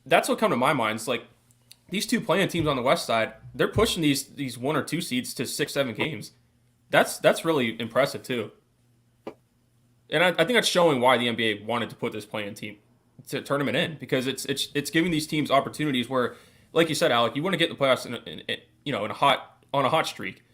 that's what come to my mind. It's like, these two play-in teams on the West side, they're pushing these 1 or 2 seeds to 6-7 games. That's really impressive, too. And I think that's showing why the NBA wanted to put this play-in team to tournament in, because it's giving these teams opportunities where, like you said, Alek, you want to get in the playoffs on a hot streak.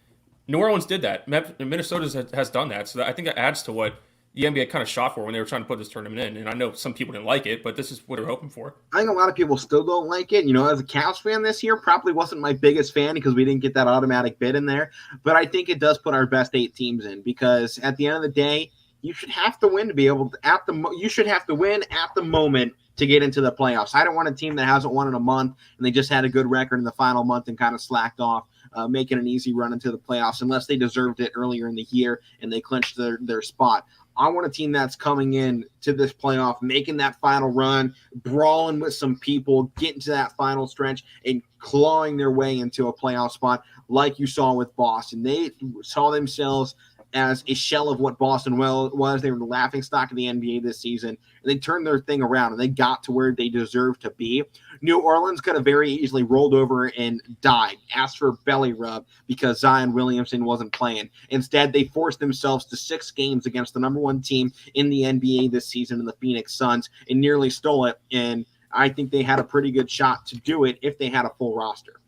New Orleans did that. Minnesota has done that, so I think that adds to what the NBA kind of shot for when they were trying to put this tournament in. And I know some people didn't like it, but this is what they're hoping for. I think a lot of people still don't like it. You know, as a Cavs fan this year, probably wasn't my biggest fan because we didn't get that automatic bid in there. But I think it does put our best 8 teams in, because at the end of the day, you should have to win to be able to you should have to win at the moment to get into the playoffs. I don't want a team that hasn't won in a month and they just had a good record in the final month and kind of slacked off, making an easy run into the playoffs unless they deserved it earlier in the year and they clinched their spot. I want a team that's coming in to this playoff, making that final run, brawling with some people, getting to that final stretch, and clawing their way into a playoff spot like you saw with Boston. They saw themselves as a shell of what Boston was. They were the laughingstock of the NBA this season. And they turned their thing around, and they got to where they deserved to be. New Orleans could have very easily rolled over and died, asked for a belly rub because Zion Williamson wasn't playing. Instead, they forced themselves to 6 games against the number 1 team in the NBA this season in the Phoenix Suns and nearly stole it. And I think they had a pretty good shot to do it if they had a full roster.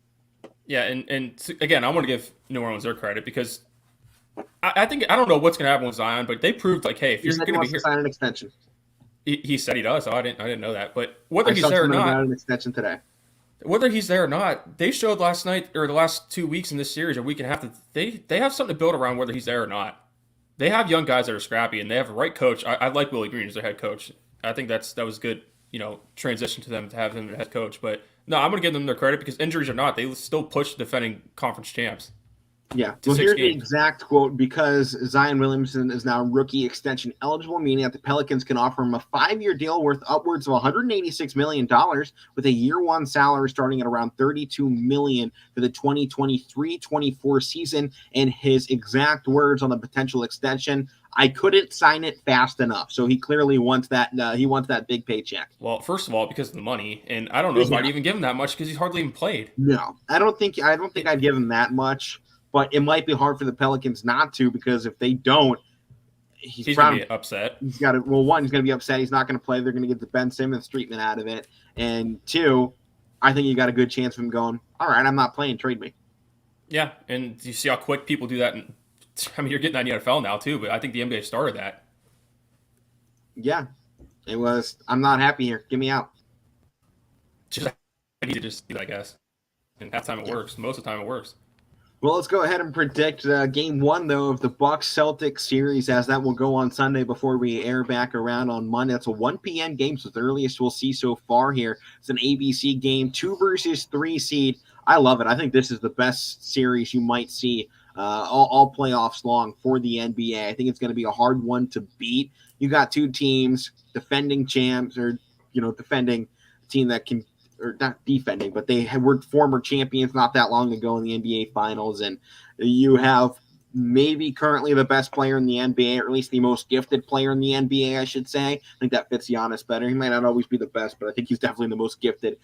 Yeah, and again, I want to give New Orleans their credit, because I don't know what's going to happen with Zion, but they proved, like, hey, if you're going to be here, sign an extension. He said he does. Oh, I didn't know that. But whether he's there or not, an extension today. Whether he's there or not, they showed last night, or the last 2 weeks in this series, or week and a half, that they have something to build around whether he's there or not. They have young guys that are scrappy, and they have a right coach. I like Willie Green as their head coach. I think that was good, transition to them to have him as head coach. But no, I'm going to give them their credit, because injuries or not, they still push defending conference champs. Yeah. Well, here's the exact quote: because Zion Williamson is now rookie extension eligible, meaning that the Pelicans can offer him a 5-year deal worth upwards of $186 million with a year 1 salary starting at around $32 million for the 2023-24 season. And his exact words on the potential extension: I couldn't sign it fast enough. So he clearly wants that. He wants that big paycheck. Well, first of all, because of the money, and I don't know if I'd even give him that much because he's hardly even played. No, I don't think I'd give him that much. But it might be hard for the Pelicans not to, because if they don't, he's going to be upset. He's got to. Well, 1, he's going to be upset. He's not going to play. They're going to get the Ben Simmons treatment out of it. And 2, I think you got a good chance of him going, all right, I'm not playing. Trade me. Yeah, and you see how quick people do that. You're getting that in the NFL now too, but I think the NBA started that. Yeah, it was. I'm not happy here. Get me out. I need to just, I guess. And half the time it works. Most of the time it works. Well, let's go ahead and predict game one, though, of the Bucks-Celtics series, as that will go on Sunday before we air back around on Monday. It's a 1 p.m. game, so the earliest we'll see so far here. It's an ABC game, 2 versus 3 seed. I love it. I think this is the best series you might see all playoffs long for the NBA. I think it's going to be a hard one to beat. You got two teams, defending champs, or, defending team that can, or not defending, but they were former champions not that long ago in the NBA Finals, and you have maybe currently the best player in the NBA, or at least the most gifted player in the NBA, I should say. I think that fits Giannis better. He might not always be the best, but I think he's definitely the most gifted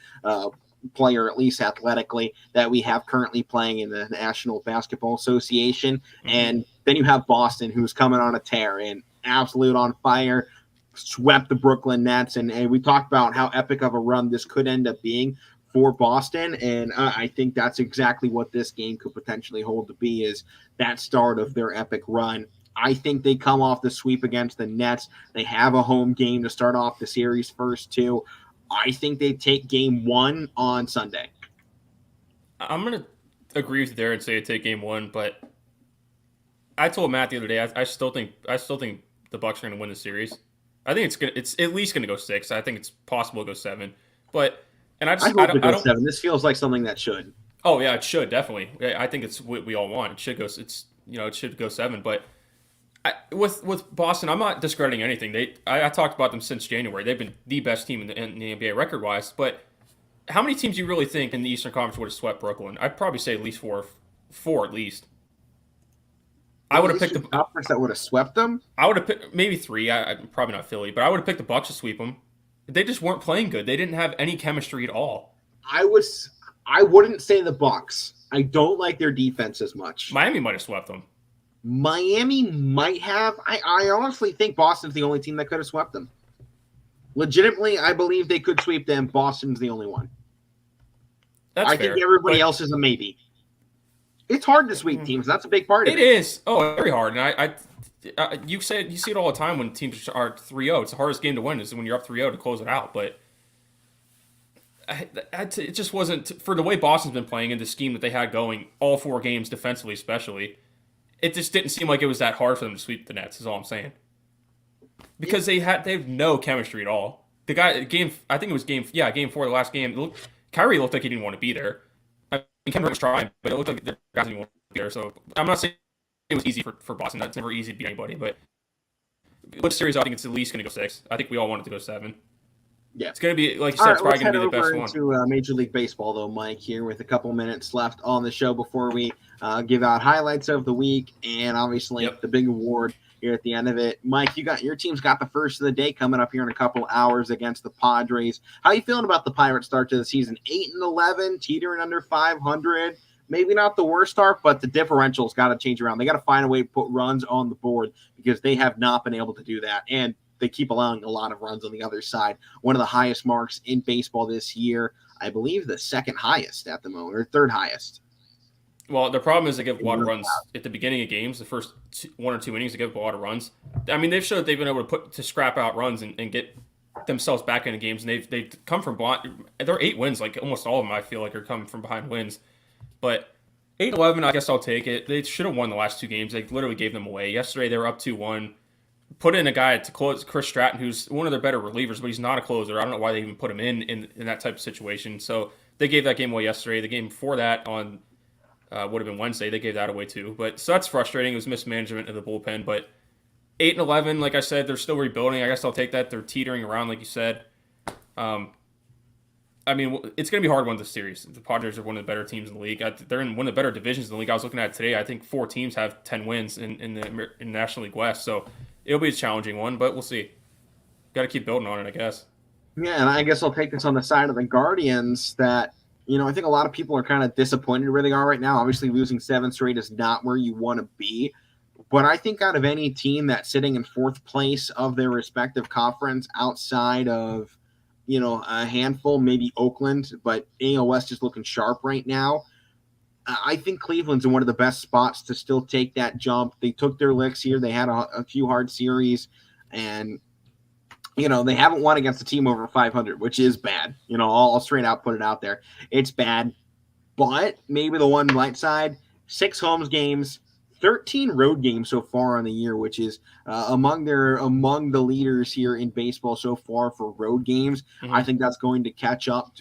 player, at least athletically, that we have currently playing in the National Basketball Association. Mm-hmm. And then you have Boston, who's coming on a tear and absolute on fire, swept the Brooklyn Nets, and we talked about how epic of a run this could end up being for Boston, and I think that's exactly what this game could potentially hold to be, is that start of their epic run. I think they come off the sweep against the Nets. They have a home game to start off the series first, too. I think they take game one on Sunday. I'm going to agree with you there and say they take game one, but I told Matt the other day, I still think the Bucks are going to win the series. I think it's at least going to go 6. I think it's possible to go 7. But I hope it goes 7. This feels like something that should. Oh yeah, it should definitely. I think it's what we all want. It should go. It should go 7. But with Boston, I'm not discrediting anything. I talked about them since January. They've been the best team in the NBA record wise. But how many teams do you really think in the Eastern Conference would have swept Brooklyn? I'd probably say at least four at least. I would have picked the conference that would have swept them. I would have picked maybe 3. I'm probably not Philly, but I would have picked the Bucks to sweep them. They just weren't playing good. They didn't have any chemistry at all. I wouldn't say the Bucks. I don't like their defense as much. Miami might have swept them. Miami might have. I honestly think Boston's the only team that could have swept them. Legitimately, I believe they could sweep them. Boston's the only one. I think everybody else is a maybe. It's hard to sweep teams. That's a big part of it. It is. Oh, very hard. And you see it all the time when teams are 3-0. It's the hardest game to win is when you're up 3-0 to close it out. But it just wasn't, for the way Boston's been playing and the scheme that they had going all 4 games defensively, especially. It just didn't seem like it was that hard for them to sweep the Nets. Is all I'm saying. Because they have no chemistry at all. The guy I think it was game 4, the last game. Kyrie looked like he didn't want to be there. Kevin was trying, but it looked like the guys didn't want to be there. So I'm not saying it was easy for Boston. That's never easy to beat anybody. But with series, I think it's at least going to go 6. I think we all want it to go 7. Yeah, it's going to be, like you said, it's probably going to be the best one. To Major League Baseball, though, Mike, here with a couple minutes left on the show before we give out highlights of the week and obviously the big award here at the end of it. Mike, your team's got the first of the day coming up here in a couple hours against the Padres. How are you feeling about the Pirates' start to the season? 8-11, teetering under 500. Maybe not the worst start, but the differential's got to change around. They got to find a way to put runs on the board because they have not been able to do that. And they keep allowing a lot of runs on the other side. One of the highest marks in baseball this year. I believe the second highest at the moment, or third highest. Well, the problem is they give a lot of runs at the beginning of games. The first 1 or 2 innings, they give a lot of runs. I mean, they've showed that they've been able to scrap out runs and get themselves back into games. And they've come from behind. They're 8 wins, like almost all of them. I feel like are coming from behind wins. But 8-11, I guess I'll take it. They should have won the last 2 games. They literally gave them away. Yesterday they were up 2-1. Put in a guy to close, Chris Stratton, who's one of their better relievers, but he's not a closer. I don't know why they even put him in that type of situation. So they gave that game away yesterday. The game before that on would have been Wednesday. They gave that away too. So that's frustrating. It was mismanagement of the bullpen. But 8-11, like I said, they're still rebuilding. I guess I'll take that. They're teetering around, like you said. I mean, it's going to be hard to win this series. The Padres are one of the better teams in the league. They're in one of the better divisions in the league. I was looking at it today. I think 4 teams have 10 wins in the National League West. So it'll be a challenging one, but we'll see. Got to keep building on it, I guess. Yeah, and I guess I'll take this on the side of the Guardians that, I think a lot of people are kind of disappointed where they are right now. Obviously, losing 7 straight is not where you want to be. But I think out of any team that's sitting in 4th place of their respective conference outside of, a handful, maybe Oakland, but AL West is looking sharp right now. I think Cleveland's in one of the best spots to still take that jump. They took their licks here. They had a few hard series, and they haven't won against a team over 500, which is bad. I'll straight out put it out there. It's bad, but maybe the one light side, 6 home games, 13 road games so far on the year, which is among the leaders here in baseball so far for road games. Mm-hmm. I think that's going to catch up.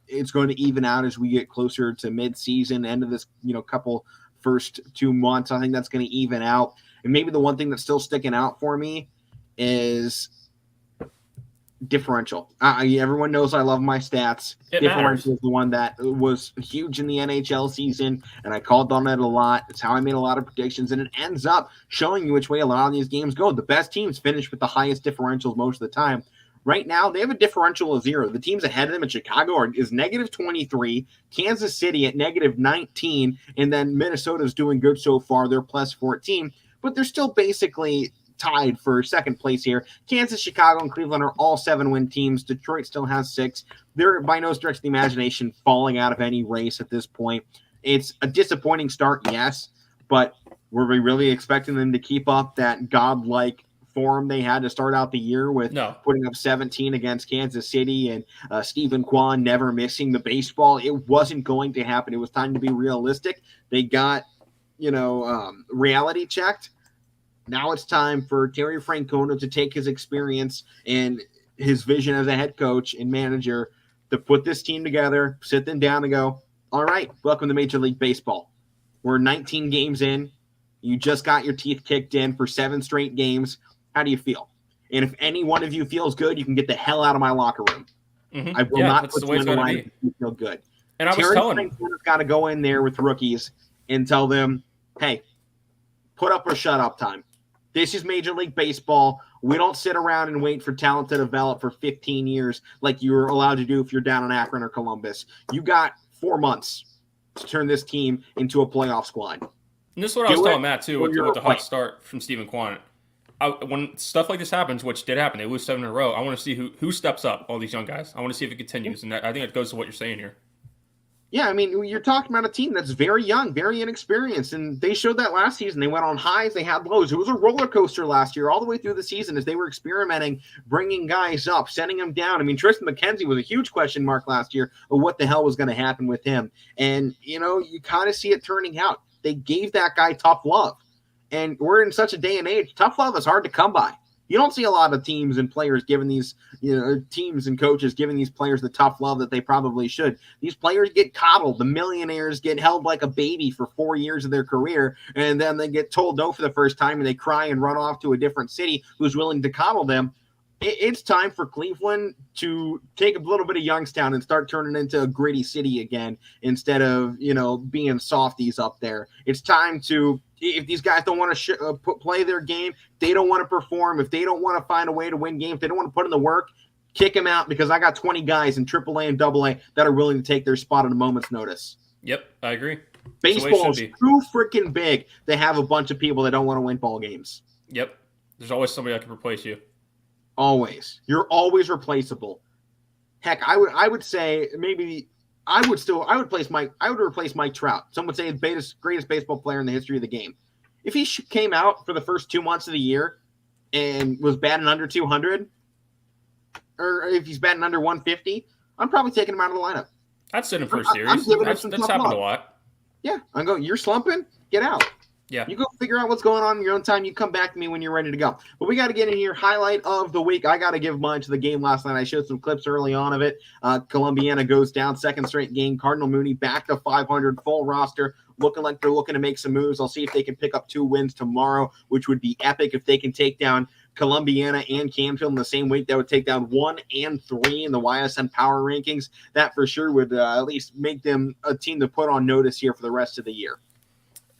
It's going to even out as we get closer to mid-season, end of this couple first 2 months. I think that's going to even out. And maybe the one thing that's still sticking out for me is differential. Everyone knows I love my stats. Differential is the one that was huge in the NHL season, and I called on it a lot. It's how I made a lot of predictions, and it ends up showing you which way a lot of these games go. The best teams finish with the highest differentials most of the time. Right now, they have a differential of 0. The teams ahead of them in Chicago is negative 23, Kansas City at negative 19, and then Minnesota's doing good so far. They're plus 14, but they're still basically tied for second place here. Kansas, Chicago, and Cleveland are all 7-win teams. Detroit still has 6. They're by no stretch of the imagination falling out of any race at this point. It's a disappointing start, yes, but were we really expecting them to keep up that godlike form they had to start out the year with putting up 17 against Kansas City and Stephen Kwan never missing the baseball? It wasn't going to happen. It was time to be realistic. They got, reality checked. Now it's time for Terry Francona to take his experience and his vision as a head coach and manager to put this team together, sit them down and go, all right, welcome to Major League Baseball. We're 19 games in. You just got your teeth kicked in for 7 straight games. How do you feel? And if any one of you feels good, you can get the hell out of my locker room. Mm-hmm. I will not put you on the line if you feel good. And I was telling him, Francona's got to go in there with rookies and tell them, hey, put up or shut up time. This is Major League Baseball. We don't sit around and wait for talent to develop for 15 years like you're allowed to do if you're down in Akron or Columbus. You got 4 months to turn this team into a playoff squad. And this is what I was telling Matt, too, with the hot start from Stephen Kwan. When stuff like this happens, which did happen, they lose 7 in a row, I want to see who steps up, all these young guys. I want to see if it continues, and I think it goes to what you're saying here. Yeah, I mean, you're talking about a team that's very young, very inexperienced, and they showed that last season. They went on highs, they had lows. It was a roller coaster last year all the way through the season as they were experimenting, bringing guys up, sending them down. I mean, Tristan McKenzie was a huge question mark last year of what the hell was going to happen with him. And, you kind of see it turning out. They gave that guy tough love. And we're in such a day and age, tough love is hard to come by. You don't see a lot of teams and players giving these, teams and coaches giving these players the tough love that they probably should. These players get coddled. The millionaires get held like a baby for 4 years of their career, and then they get told no for the first time, and they cry and run off to a different city who's willing to coddle them. It's time for Cleveland to take a little bit of Youngstown and start turning into a gritty city again instead of, being softies up there. It's time to, if these guys don't want to play their game, they don't want to perform, if they don't want to find a way to win games, they don't want to put in the work, kick them out because I got 20 guys in AAA and AA that are willing to take their spot at a moment's notice. Yep, I agree. Baseball is too freaking big to have a bunch of people that don't want to win ball games. Yep. There's always somebody that can replace you. Always. You're always replaceable. Heck, I would say maybe I would replace Mike Trout. Some would say the greatest baseball player in the history of the game. If he came out for the first 2 months of the year and was batting under 200, or if he's batting under 150, I'm probably taking him out of the lineup. I'd sit him for a series. That's happened a lot. Yeah, I'm going, you're slumping? Get out. Yeah. You go figure out what's going on in your own time. You come back to me when you're ready to go. But we got to get in here. Highlight of the week. I got to give mine to the game last night. I showed some clips early on of it. Columbiana goes down, second straight game. Cardinal Mooney back to 500, full roster. Looking like they're looking to make some moves. I'll see if they can pick up 2 wins tomorrow, which would be epic if they can take down Columbiana and Canfield in the same week. That would take down 1 and 3 in the YSN power rankings. That for sure would at least make them a team to put on notice here for the rest of the year.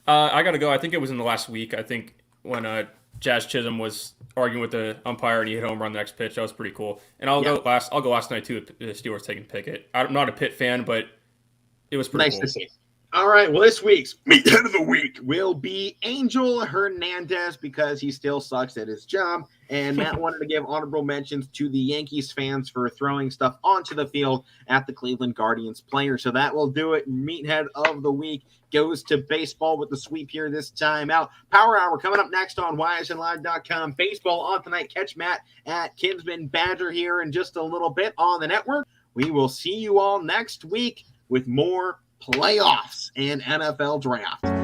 I got to go. I think it was in the last week. I think when Jazz Chisholm was arguing with the umpire and he hit home run the next pitch. That was pretty cool. And I'll go last night too. The Steelers taking Pickett. I'm not a Pitt fan, but it was pretty nice cool. to see. All right, well, this week's Meathead of the Week will be Angel Hernandez because he still sucks at his job. And Matt wanted to give honorable mentions to the Yankees fans for throwing stuff onto the field at the Cleveland Guardians player. So that will do it. Meathead of the Week goes to baseball with the sweep here this time out. Power Hour coming up next on YSNLive.com. Baseball on tonight. Catch Matt at Kinsman Badger here in just a little bit on the network. We will see you all next week with more playoffs and NFL draft.